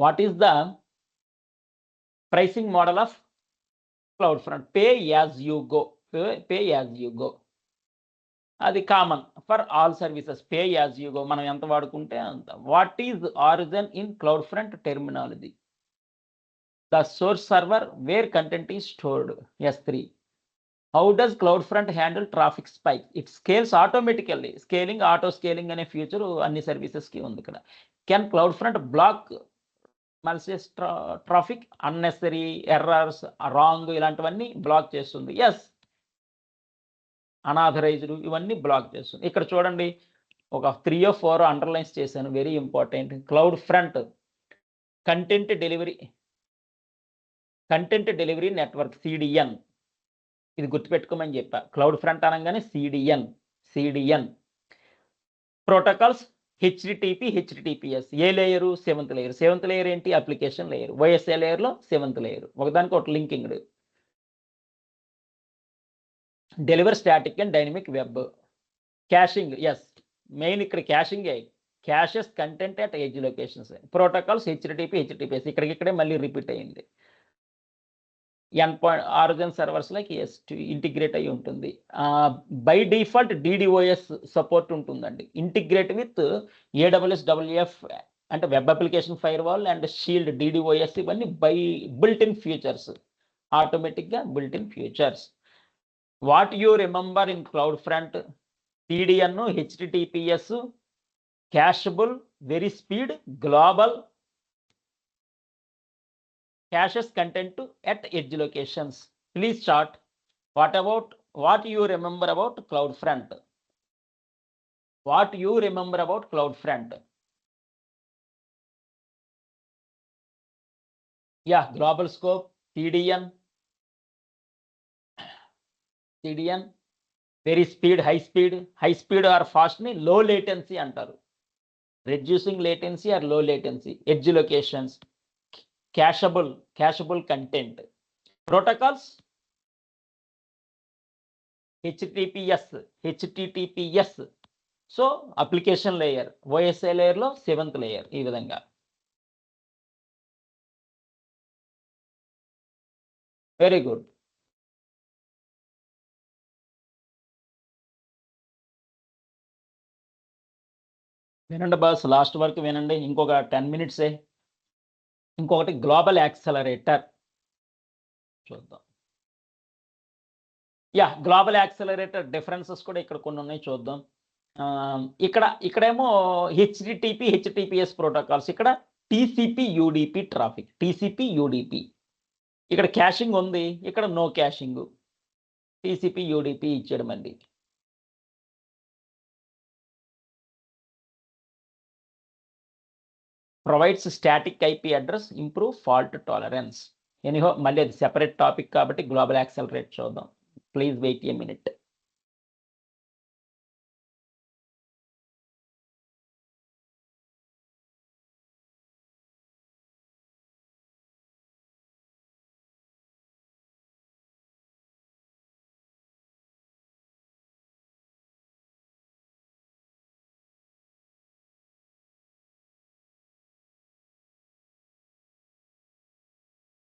What is the pricing model of cloud front? Pay as you go. అది common for all services. Pay as you go, మనం ఎంత వాడుకుంటే అంత. What is origin in cloud front terminology? The source server where content is stored. S3. How does cloud front handle traffic spike? It scales automatically. Scaling, auto scaling అనే future అన్ని సర్వీసెస్కి ఉంది ఇక్కడ. Can cloud front block malicious traffic, unnecessary errors, wrong, ఇలాంటివన్నీ block చేస్తుంది? Yes. Unauthorized ఇవన్నీ block చేస్తుంది. ఇక్కడ చూడండి, ఒక 3 or 4 అండర్లైన్స్ చేశాను, very important. Cloud front content delivery network, CDN. ఇది గుర్తుపెట్టుకోమని చెప్పా. క్లౌడ్ ఫ్రంట్ అనగానే CDN. Protocols HTTP, HTTPS. ఏ layer? 7th layer. 7th layer ఏంటి? Application layer. OSA లేయర్లో 7th లేయర్. ఒకదానికి ఒక linking. Deliver static and dynamic web. Caching, yes. Main ఇక్కడ caching. Caches content at edge locations. Protocols HTTP, HTTPS. ఇక్కడికిక్కడే మళ్ళీ repeat అయింది. Origin servers like integrate అయి ఉంటుంది. బై డిఫాల్ట్ DDoS సపోర్ట్ ఉంటుందండి. ఇంటిగ్రేట్ విత్ AWS WF అంటే web application fire and shield, DDoS ఇవన్నీ built in features, ఆటోమేటిక్గా built in features. What you remember in cloud front? CDN, HTTPS, cacheable, very speed, global, caches content at edge locations. Please chart. What you remember about CloudFront? What you remember about CloudFront? Yeah, global scope, CDN, very speed, high speed or fast ni low latency antaru. Reducing latency or low latency, edge locations, cacheable content. Protocols HTTPS. So application layer, OSA లేయర్లో 7th layer. ఈ విధంగా very good. వినండి boss, last వరకు వినండి. ఇంకొక 10 minutes. ఇంకొకటి global accelerator చూద్దాం. Global accelerator differences కూడా ఇక్కడ కొన్ని ఉన్నాయి, చూద్దాం. ఇక్కడేమో HTTP, HTTPS ప్రోటోకాల్స్. ఇక్కడ TCP UDP traffic, TCP UDP. ఇక్కడ క్యాషింగ్ ఉంది, ఇక్కడ నో క్యాషింగ్. TCP UDP ఇచ్చాడు మళ్ళీ. Provides static IP address, improve fault tolerance. Anyhow మళ్ళీ అది సెపరేట్ టాపిక్ కాబట్టి గ్లోబల్ యాక్సలరేట్ చూద్దాం. Please wait a minute.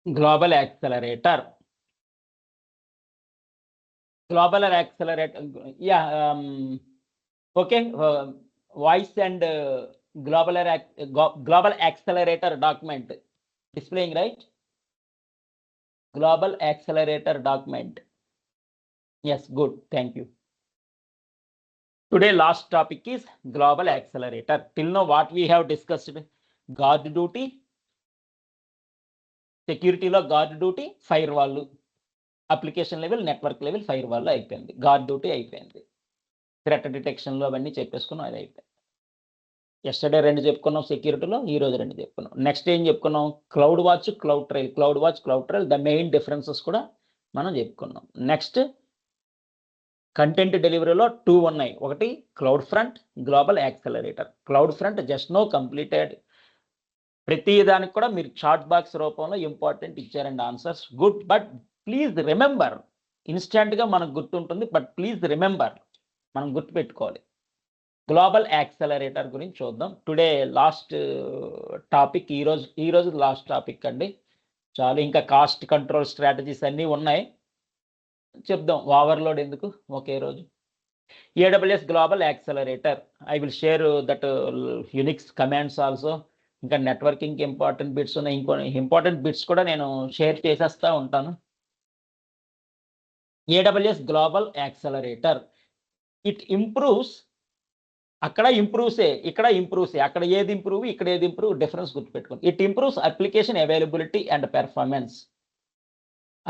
Global accelerator. Global accelerator. Yeah. Okay. Voice and global accelerator document displaying, right? Global accelerator document. Yes, good. Thank you. Today, last topic is global accelerator. Till now, what we have discussed: guard duty, security lo guard duty, firewall, application level, network level, firewall అయిపోయింది. Guard duty అయిపోయింది. Threat detection లో అవన్నీ చెప్పేసుకున్నాం, అది అయిపోయింది. Yesterday 2 చెప్పుకున్నాం సెక్యూరిటీలో, ఈ రోజు 2 చెప్పుకున్నాం. నెక్స్ట్ ఏం చెప్పుకున్నాం? Cloud watch, cloud trail, the main differences కూడా మనం చెప్పుకున్నాం. నెక్స్ట్ కంటెంట్ డెలివరీలో 2 ఉన్నాయి. ఒకటి cloud front, global accelerator. Cloud front just no completed. ప్రతి దానికి కూడా మీరు చాట్ బాక్స్ రూపంలో ఇంపార్టెంట్ ఇచ్చారండి answers. Good, but please remember. ఇన్స్టెంట్గా మనకు గుర్తుంటుంది, బట్ ప్లీజ్ రిమెంబర్, మనం గుర్తుపెట్టుకోవాలి. గ్లోబల్ యాక్సలరేటర్ గురించి చూద్దాం. టుడే లాస్ట్ టాపిక్, ఈరోజు లాస్ట్ టాపిక్ అండి. చాలు, ఇంకా కాస్ట్ కంట్రోల్ స్ట్రాటజీస్ అన్నీ ఉన్నాయి, చెప్దాం. ఓవర్లోడ్ ఎందుకు ఒకే రోజు. AWS global accelerator, I will share that Unix commands also. ఇంకా నెట్వర్కింగ్ ఇంపార్టెంట్ బిట్స్ ఉన్నాయి, ఇంకో ఇంపార్టెంట్ బిట్స్ కూడా నేను షేర్ చేసేస్తూ ఉంటాను. AWS global accelerator, it improves. అక్కడ ఇంప్రూవ్సే, ఇక్కడ ఇంప్రూవ్సే. అక్కడ ఏది ఇంప్రూవ్, ఇక్కడ ఏది ఇంప్రూవ్, డిఫరెన్స్ గుర్తుపెట్టుకోండి. It improves application availability and performance.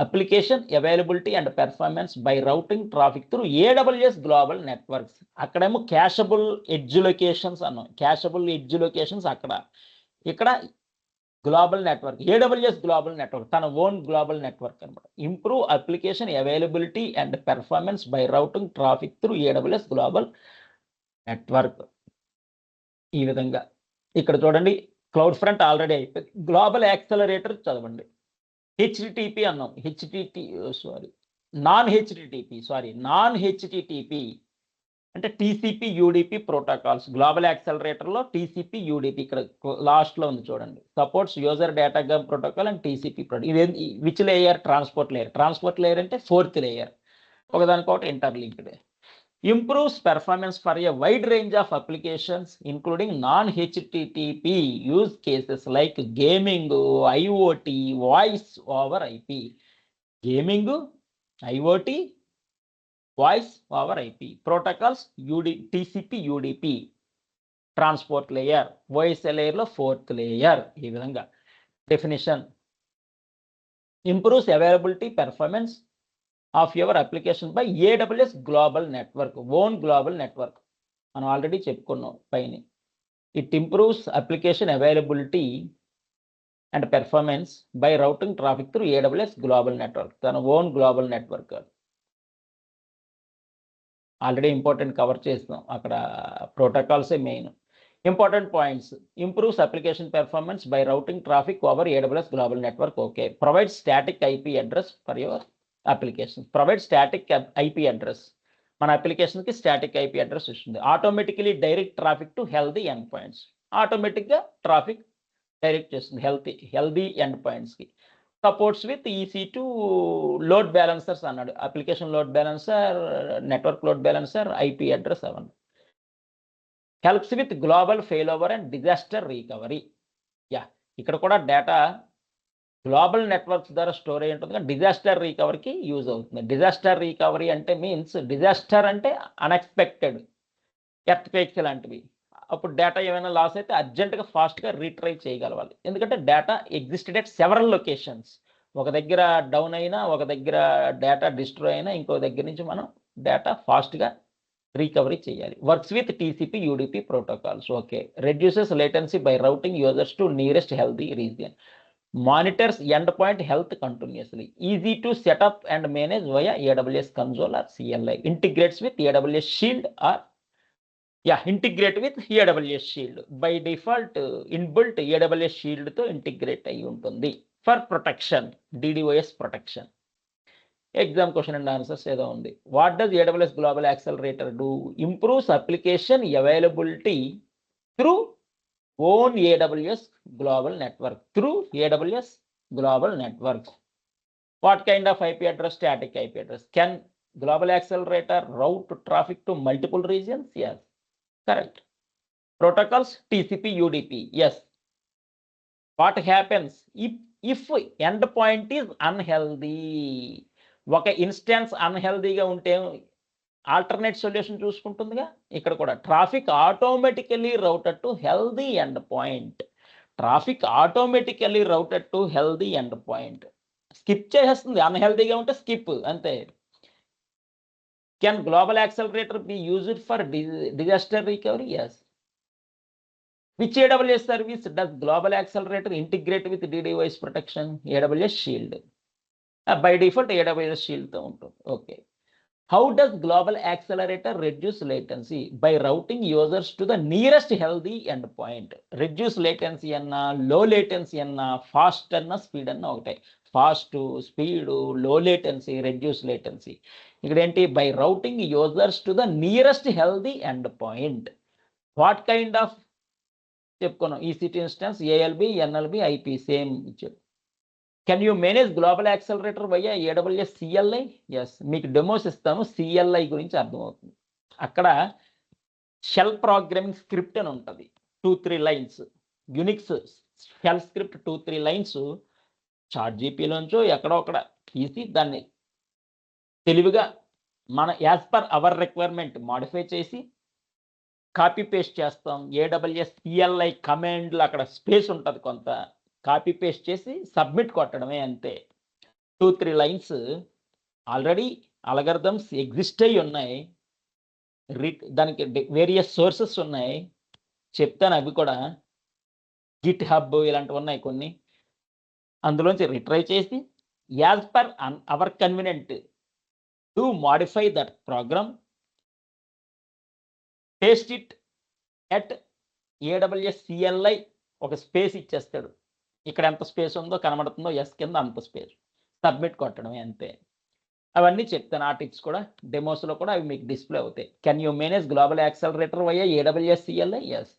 Application availability and performance by routing traffic through AWS global networks. అక్కడేమో క్యాషబుల్ ఎడ్జ్ లొకేషన్స్ అన్నాం. క్యాషబుల్ ఎడ్జ్ లొకేషన్స్ అక్కడ. ఇక్కడ global network, AWS global network, తన ఓన్ గ్లోబల్ నెట్వర్క్ అనమాట. Improve application availability and performance by routing traffic through AWS global network. ఈ విధంగా ఇక్కడ చూడండి, క్లౌడ్ ఫ్రంట్ ఆల్రెడీ అయిపోయింది. గ్లోబల్ యాక్సలరేటర్ చదవండి. HTTP అన్నాం. నాన్ హెచ్టిటిపి అంటే TCP UDP ప్రోటోకాల్స్. గ్లోబల్ యాక్సలరేటర్లో TCP UDP ఇక్కడ లాస్ట్లో ఉంది చూడండి. Supports user datagram protocol and TCP protocol. ఇది which layer? Transport layer. Transport layer అంటే 4th లేయర్, ఒకదానికొకటి interlinked. Improves performance for a wide range of applications, including non-HTTP use cases like gaming, IoT, voice over IP. Gaming, IoT, voice over IP. Protocols, TCP, UDP, transport layer, voice layer lo 4th layer. ఈ విధంగా definition. Improves availability, performance of your application by AWS global network, own global network. మనం already చెప్పుకున్నాం పైన. It improves application availability and performance by routing traffic through AWS global network, తన own global network. Already important cover చేస్తాం, అక్కడ ప్రోటోకాల్సే main. Important points: improves application performance by routing traffic over AWS global network. Okay. Provide static IP address for your application. Provide static IP address. మన అప్లికేషన్కి static IP address ఇస్తుంది. Automatically direct traffic to healthy ఎండ్ పాయింట్స్. ఆటోమేటిక్గా traffic direct చేస్తుంది healthy end పాయింట్స్కి. Supports with EC2 load balancers అన్నాడు. Application load balancer, network load balancer, IP address అవన్నీ. Helps with global fail over and disaster recovery. Yeah, ఇక్కడ కూడా data global networks ద్వారా స్టోర్ అయి ఉంటుంది, కానీ డిజాస్టర్ రికవరీకి యూజ్ అవుతుంది. డిజాస్టర్ రికవరీ అంటే మీన్స్, డిజాస్టర్ అంటే అన్ఎక్స్పెక్టెడ్, ఎర్త్క్వేక్స్ లాంటివి. అప్పుడు డేటా ఏమైనా లాస్ అయితే అర్జెంటుగా ఫాస్ట్గా రీట్రైవ్ చేయగలవాలి. ఎందుకంటే data existed at several locations. ఒక దగ్గర డౌన్ అయినా, ఒక దగ్గర డేటా డిస్ట్రాయ్ అయినా, ఇంకో దగ్గర నుంచి మనం డేటా ఫాస్ట్గా రికవరీ చేయాలి. Works with TCP UDP protocols. Okay. Reduces latency by routing users to nearest healthy region. Monitors endpoint health continuously. Easy to set up and manage via AWS console or CLI. Integrates with AWS Shield or integrate with AWS Shield. By default, inbuilt AWS Shield తో integrate అయి ఉంటుంది. For protection, DDoS protection. Exam question and answers ఏదో ఉంది. What does AWS Global Accelerator do? Improves application availability through own AWS global network. Through AWS global networks. What kind of IP address? Static IP address. Can global accelerator route traffic to multiple regions? Yes, correct. Protocols, TCP, UDP. Yes. What happens if endpoint is unhealthy? ఒక instance అన్హెల్దీగా ఉంటే alternate solution చూసుకుంటుందిగా. ఇక్కడ కూడా traffic automatically routed to healthy end point. Traffic automatically routed to healthy end point. Skip చేసేస్తుంది, అన్హెల్దీగా ఉంటే skip అంతే. Can global accelerator be used for disaster recovery? Yes. Which AWS service does global accelerator integrate with DDoS protection? AWS Shield. By default, AWS Shield తో ఉంటుంది. Okay. How does global accelerator reduce latency? By routing users to the nearest healthy endpoint. Reduce latency అన్నా, low latency అన్నా, fast అన్నా, speed అన్నా ఒకటే. Fast, speed, low latency, reduce latency. ఇక్కడ ఏంటి? By routing users to the nearest healthy endpoint. What kind of చెప్పుకున్నాం? EC2 instance, ALB, NLB, IP same ఇచ్చాడు. Can you manage global accelerator via AWS CLI? Yes. మీకు demos ఇస్తాను, CLI గురించి అర్థమవుతుంది. అక్కడ shell programming script అని ఉంటుంది, 2-3 lines. Unix shell script 2-3 lines ChatGPTలోంచో ఎక్కడో అక్కడ తీసి దాన్ని తెలివిగా మన as per our requirement modify చేసి కాపీ పేస్ట్ చేస్తాం. AWS CLI కమాండ్లు అక్కడ స్పేస్ ఉంటుంది, కొంత కాపీ పేస్ట్ చేసి సబ్మిట్ కొట్టడమే అంతే. 2-3 లైన్స్. ఆల్రెడీ అల్గరిథమ్స్ ఎగ్జిస్ట్ అయ్యి ఉన్నాయి, దానికి వేరియస్ సోర్సెస్ ఉన్నాయి, చెప్తాను అవి కూడా. గిట్ హబ్ ఇలాంటివి ఉన్నాయి కొన్ని. అందులోంచి రిట్రై చేసి as per our convenient to modify that program, paste it at AWS CLI. ఒక స్పేస్ ఇచ్చేస్తాడు, ఇక్కడ ఎంత స్పేస్ ఉందో కనబడుతుందో ఎస్ కింద అంత స్పేస్, సబ్మిట్ కొట్టడమే అంతే. అవన్నీ చెప్తాను, ఆ టిప్స్ కూడా డెమోస్లో కూడా అవి మీకు డిస్ప్లే అవుతాయి. Can you manage global accelerator via AWS CLI? Yes.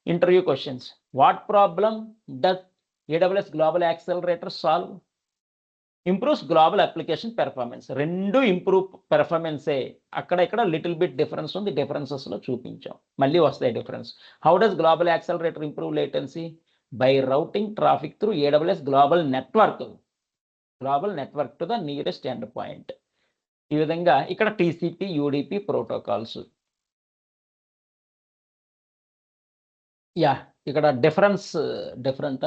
Interview questions. What problem does AWS global accelerator solve? Improves global application performance. రెండు ఇంప్రూవ్ పెర్ఫార్మెన్సే. అక్కడ ఇక్కడ లిటిల్ బిట్ డిఫరెన్స్ ఉంది, డిఫరెన్సెస్లో చూపించాం, మళ్ళీ వస్తాయి difference. How does global accelerator improve latency? By routing traffic through AWS global network to the nearest end point. ఈ విధంగా ఇక్కడ TCP, UDP ప్రోటోకాల్స్. యా, ఇక్కడ different.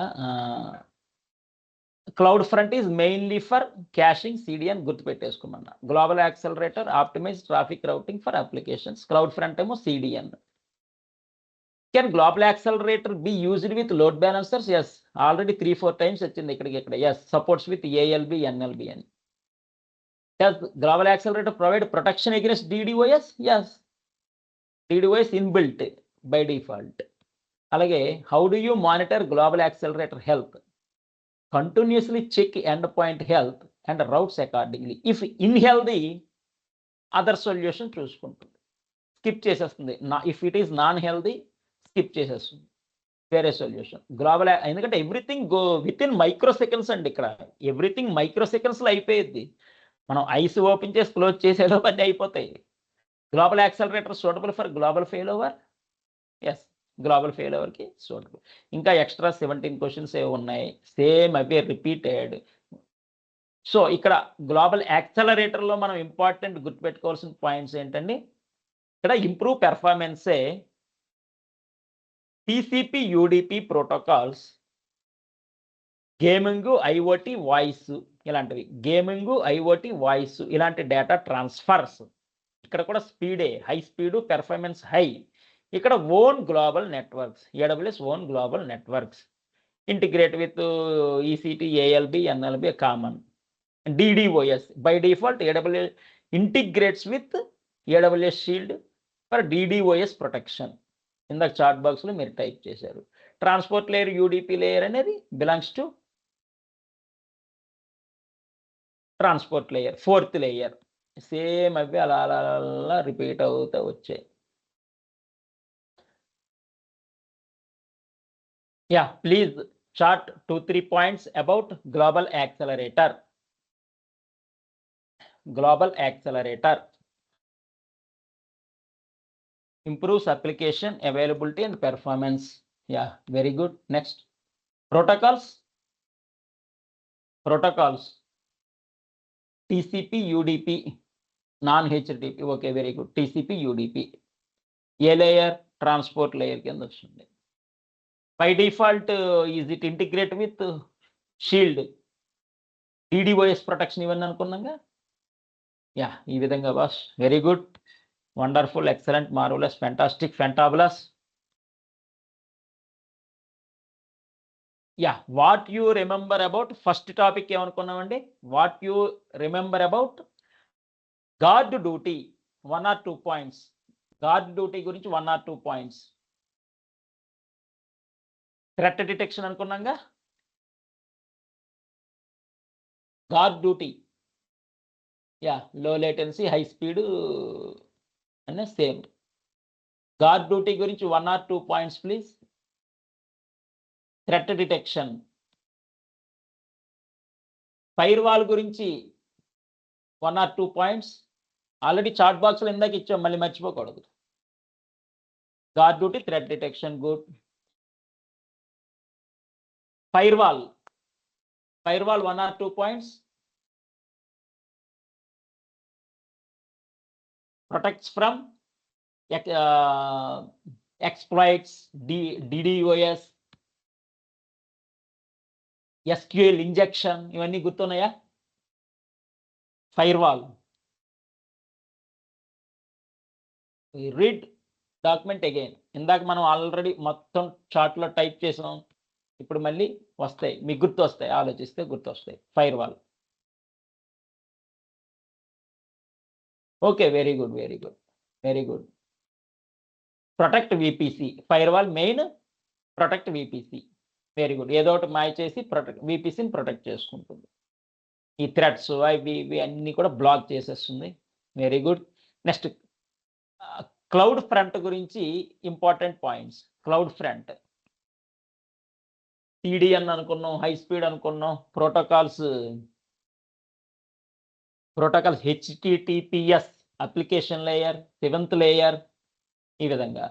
Cloud front is mainly for caching, CDN గుర్తుపెట్టేసుకోమన్నా. Global accelerator optimise traffic routing for applications. CloudFront ఏమో CDN. Can global accelerator be used with load balancers? Yes. Already 3-4 times వచ్చింది ఇక్కడికి ఇక్కడ. Yes. Supports with ALB, NLB అని. Does global accelerator provide protection against DDoS? Yes. DDoS inbuilt by default. అలాగే how do you monitor global accelerator health? Continuously check end point health and routes accordingly. If unhealthy other solution చూసుకుంటుంది, skip చేసేస్తుంది. If it is non healthy skip చేసేస్తుంది వేరే solution. Global ఎందుకంటే everything go with in micro seconds అండి. ఇక్కడ everything micro సెకండ్స్లో అయిపోయింది. మనం ఐస్ ఓపెన్ చేసి క్లోజ్ చేసేలో పని అయిపోతాయి. Global accelerator suitable for global fail over? Yes. Global fail ఓవర్కి సూటబుల్. ఇంకా ఎక్స్ట్రా 17 క్వశ్చన్స్ ఏ ఉన్నాయి, సేమ్ అవే రిపీటెడ్. సో ఇక్కడ గ్లోబల్ యాక్సలరేటర్లో మనం ఇంపార్టెంట్ గుర్తుపెట్టుకోవాల్సిన పాయింట్స్ ఏంటండి? ఇక్కడ ఇంప్రూవ్ పెర్ఫార్మెన్సే TCP, UDP protocols, gaming, IoT, voice ఇలాంటివి. గేమింగ్, IoT, వాయిస్ ఇలాంటి డేటా ట్రాన్స్ఫర్స్. ఇక్కడ కూడా స్పీడే, హై స్పీడు, పెర్ఫార్మెన్స్ హై. ఇక్కడ own global networks, AWS own global networks integrate with EC2, ALB, NLB common. DDoS by default AWS integrates with AWS shield for DDoS protection. ఇందాక chat బాక్స్లో మీరు type చేశారు. Transport layer, UDP layer అనేది belongs to transport layer, 4th layer. Same అవి అలా అలా అలా repeat అవుతూ వచ్చాయి. Yeah, please chart 2-3 points about global accelerator. Global accelerator improves application availability and performance. Yeah, very good. Next, protocols. TCP, UDP, non-HTTP. Okay, very good. TCP, UDP. A layer, transport layer కింద వస్తుంది. By default, is it integrate with shield, DDoS protection ఇవన్నీ అనుకున్నాగా. Yeah, ఈ విధంగా boss. Very good, wonderful, excellent, marvellous, fantastic, fantabulous. Yeah, what you remember about first topic ఏమనుకున్నామండి? What you remember about GuardDuty, 1 or 2 points. GuardDuty గురించి 1 or 2 points. Threat detection అనుకున్నాగా. GuardDuty, yeah, low latency, high speed అనే same. GuardDuty గురించి 1 or 2 points please. Threat detection. Firewall గురించి 1 or 2 points. Already chat బాక్స్లో ఇందాక ఇచ్చాం, మళ్ళీ మర్చిపోకూడదు. Guard duty, threat detection, good. Fire wall 1 or 2 points. Protects from exploits, DDoS, SQL injection, ఇవన్నీ గుర్తున్నాయా? Fire wall. Read document again. ఇందాక మనం ఆల్రెడీ మొత్తం చార్ట్లో టైప్ చేసాం, ఇప్పుడు మళ్ళీ వస్తాయి, మీకు గుర్తు వస్తాయి, ఆలోచిస్తే గుర్తు వస్తాయి. Fire wall. Okay, very good, very good, very good. Protect VPC. Fire wall main protect VPC. Very good. ఏదో ఒకటి మాయ చేసి విపిసిని ప్రొటెక్ట్ చేసుకుంటుంది. ఈ థ్రెడ్స్ అవి ఇవి అన్నీ కూడా బ్లాక్ చేసేస్తుంది. Very good. Next, CloudFront గురించి important points. Cloud front, CDN అనుకున్నాం, హై స్పీడ్ అనుకున్నాం, protocols HTTPS, application layer, 7th layer, ఈ విధంగా.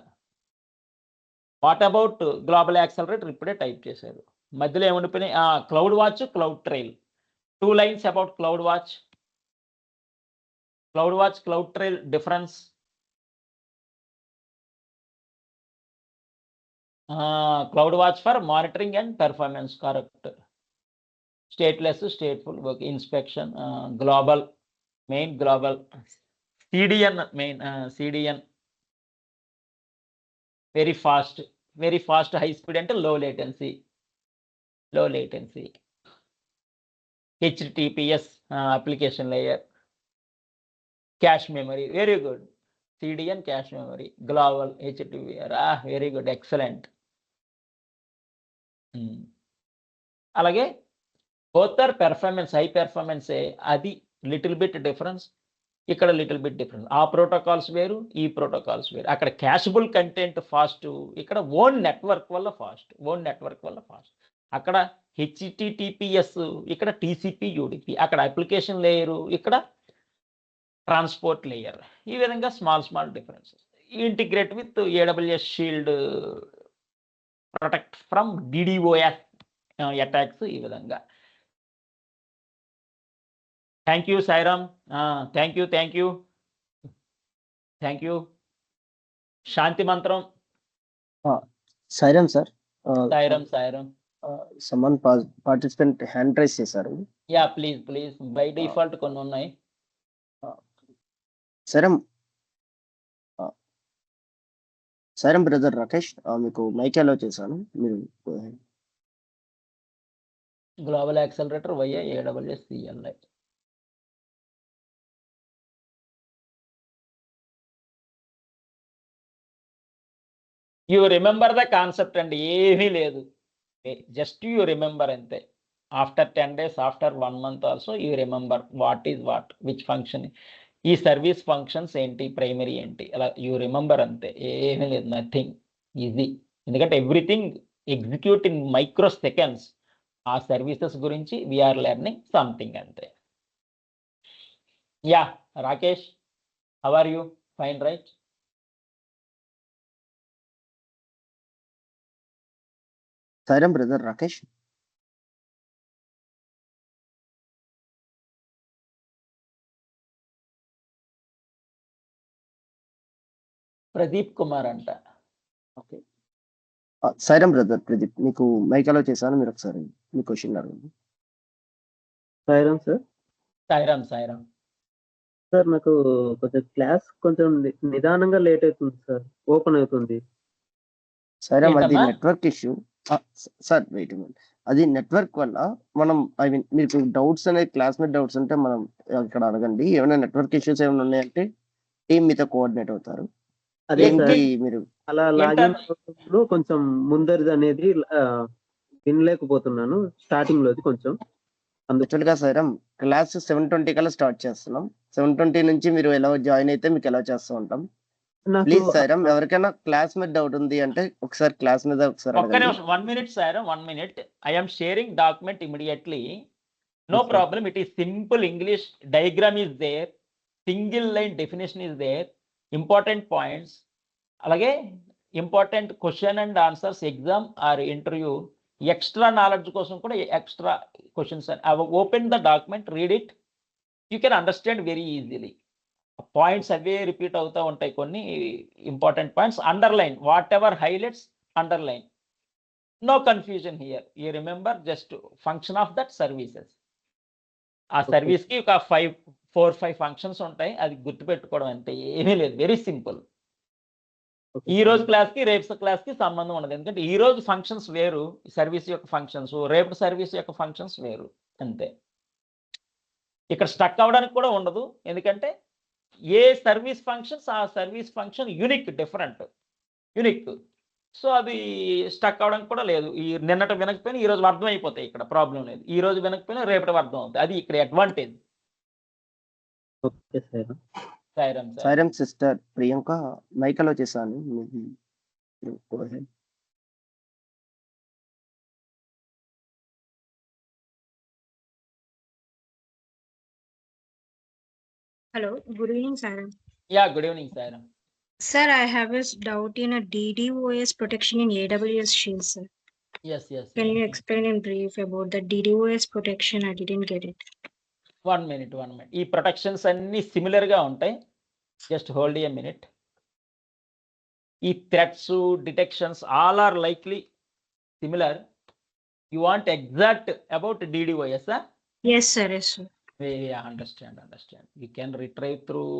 What about global accelerator? ఇప్పుడే టైప్ చేశారు. మధ్యలో ఏముండిపోయినాయి? Cloud watch, cloud trial. 2 lines about cloud watch. Cloud trial difference. Cloud watch for monitoring and performance, correct. Stateless, stateful, okay. Inspection, global, main global. CDN main, CDN very fast, high speed అంటే లో latency. HTTPS, application layer. Cash memory, very good. CDN cash memory. Global, HTTPR, very good, excellent. అలాగే both are performance, high పెర్ఫార్మెన్సే. అది little bit difference, ఇక్కడ little bit difference. ఆ protocols వేరు, ఈ protocols వేరు. అక్కడ క్యాషబుల్ కంటెంట్ ఫాస్ట్, ఇక్కడ ఓన్ నెట్వర్క్ వల్ల ఫాస్ట్. అక్కడ HTTPS, ఇక్కడ TCP, UDP. అక్కడ అప్లికేషన్ లేయరు, ఇక్కడ ట్రాన్స్పోర్ట్ లేయర్. ఈ విధంగా small differences. Integrate with AWS shield, protect from DDoS attacks, ఈ విధంగా. Thank you Sairam. Thank you. శాంతి మంత్రం. Sairam sir. Sairam. Someone participant hand raise చేశారు. Yeah, please. బై డిఫాల్ట్ కొన్ని ఉన్నాయి. సాయిరామ్ బ్రదర్ రాకేష్, మీకు మైక్ అలౌ చేశాను, మీరు global accelerator via AWS CLI. You remember the concept అండి, ఏమీ లేదు. జస్ట్ యూ రిమెంబర్ అంతే. After 10 days, after 1 month also you remember what is what, which function, ఈ సర్వీస్ ఫంక్షన్స్ ఏంటి, ప్రైమరీ ఏంటి, అలా యూ రిమెంబర్ అంతే. ఏమీ లేదు, నథింగ్, ఈజీ. ఎందుకంటే everything execute in micro seconds, ఆ సర్వీసెస్ గురించి వీఆర్ లెర్నింగ్ సంథింగ్ అంతే. Yeah Rakesh, how are you? Fine right? Sairam brother Rakesh. Pradeep Kumar అంట. ఓకే, సాయిరామ్ బ్రదర్ ప్రదీప్, మీకు మైక్ అలో చేశాను, మీరు ఒకసారి మీ క్వశ్చన్ అడగండి. సాయిరామ్ సార్. సాయిరామ్ సాయిరామ్. సార్ నాకు కొంచెం క్లాస్ కొంచెం నిదానంగా లేట్ అవుతుంది సార్, ఓపెన్ అవుతుంది. సాయిరామ్, అది ఏంటమ్మా? Network issue sir. Wait minute, అది నెట్వర్క్ వల్ల మనం ఐ మీన్ మీకు డౌట్స్ అనేది క్లాస్మేట్ డౌట్స్ ఉంటే మనం ఇక్కడ అడగండి. ఏమైనా నెట్వర్క్ ఇష్యూస్ ఏమైనా ఉన్నాయంటే టీం మీతో కోఆర్డినేట్ అవుతారు. అదే సార్, ఏంటి మీరు అలా లాగిన్ అవుతున్నప్పుడు కొంచెం ముందరిది అనేది వినలేకపోతున్నాను స్టార్టింగ్ లోది కొంచెం. యాక్చువల్ గా సాయిరామ్, క్లాస్ 7:20 కల్లా స్టార్ట్ చేస్తున్నాం. 7:20 నుంచి మీరు ఎలా జాయిన్ అయితే మీకు ఎలా చేస్తూ ఉంటాం. నాకు ప్లీజ్ సాయిరామ్, ఎవరికైనా క్లాస్ మీద డౌట్ ఉంది అంటే ఒకసారి క్లాస్ మీద ఒకసారి ఒక్క అడగండి. నిమిషం, 1 minute Sairam, 1 minute. I am sharing document immediately. No Yes, sir. problem. It is simple English. Diagram is there. Single line definition is there. Important points. అలాగే important question and answers exam or interview extra knowledge కోసం కూడా extra questions. Open the document, read it, you can understand very easily. Points అవే repeat అవుతూ ఉంటాయి, కొన్ని important points underline, whatever highlights underline. No confusion here. You remember just function of that services. ఆ సర్వీస్కి ఒక 4-5 functions ఉంటాయి, అది గుర్తుపెట్టుకోవడం అంటే ఏమీ లేదు, వెరీ సింపుల్. ఈ రోజు క్లాస్కి రేపు క్లాస్కి సంబంధం ఉండదు, ఎందుకంటే ఈ రోజు ఫంక్షన్స్ వేరు, సర్వీస్ యొక్క ఫంక్షన్స్, రేపు సర్వీస్ యొక్క ఫంక్షన్స్ వేరు, అంతే. ఇక్కడ స్టక్ అవ్వడానికి కూడా ఉండదు, ఎందుకంటే ఏ సర్వీస్ ఫంక్షన్స్ ఆ service function unique, different, unique. So అది స్టక్ అవడానికి కూడా లేదు. ఈ నిన్నటి వినకపోయినా ఈ రోజు అర్థం అయిపోతాయి, ఇక్కడ ప్రాబ్లం లేదు. ఈ రోజు వినకపోయినా రేపటి అర్థం అవుతుంది, అది ఇక్కడ advantage. Okay sir. Sairam sir. Sairam sister Priyanka, mic allow చేశాను. Go ahead. Hello, good evening, Sarah. Yeah good evening Sairam. Sir, I have a doubt in a DDoS protection in AWS Shield, sir. Yes, yes. Can you explain in brief about the DDoS protection? I didn't get it. 1 minute. ఈ protections అన్ని similar గా ఉంటాయి, just hold a minute. ఈ threats, detections all are likely similar. You want exact about DDoS? Yes, sir. Yes, sir. Understand. You can retrieve through,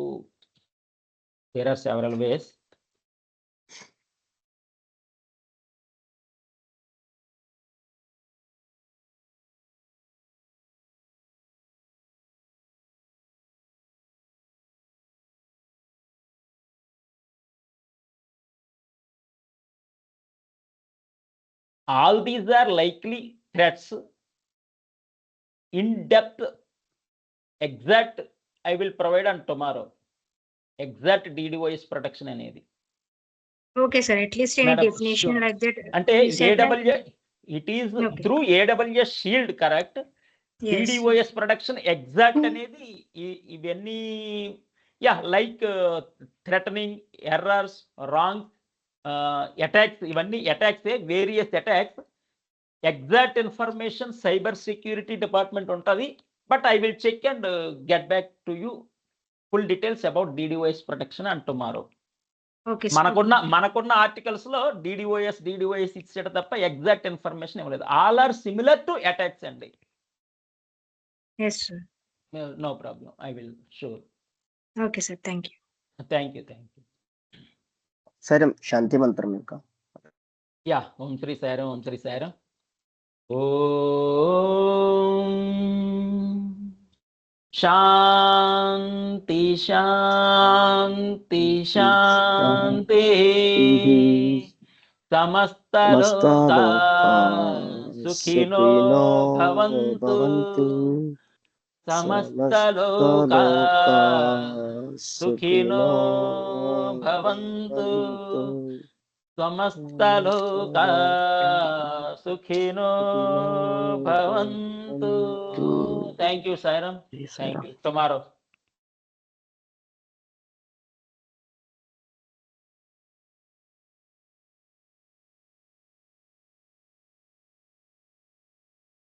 there are several ways. All these are likely threats. In-depth, exact, I will provide on tomorrow. Exact DDoS protection అనేది. Okay, sir. At least any Madam, definition sure. like that. అంటే You said that- AWS, it is Okay. through AWS Shield, correct? Yes. DDoS protection exact అనేది ఇవన్నీ like threatening, errors, wrong attacks, ఇవన్నీ attacks, various attacks. Exact information cyber security department ఉంటుంది, but I will check and get back to you full details about DDoS protection and tomorrow. Okay, sir. మనకున్న articles లో DDoS ఇచ్చేట తప్ప exact information ఇవ్వలేదు. All are similar to attacks అండి. Yes, sir. No problem, I will sure. Okay, sir. Thank you. Thank you. Sairam, శాంతి మంత్రం ఇంకా. Yeah, ఓం శ్రీ సాయిరామ్. ఓం శాంతి సమస్త లోకా సుఖినో భవంతు. సమస్త లోకా సుఖినో భవంతు. సమస్తలోకా సుఖినో భవంతు. Thank you Sairam. Thank you. Tomorrow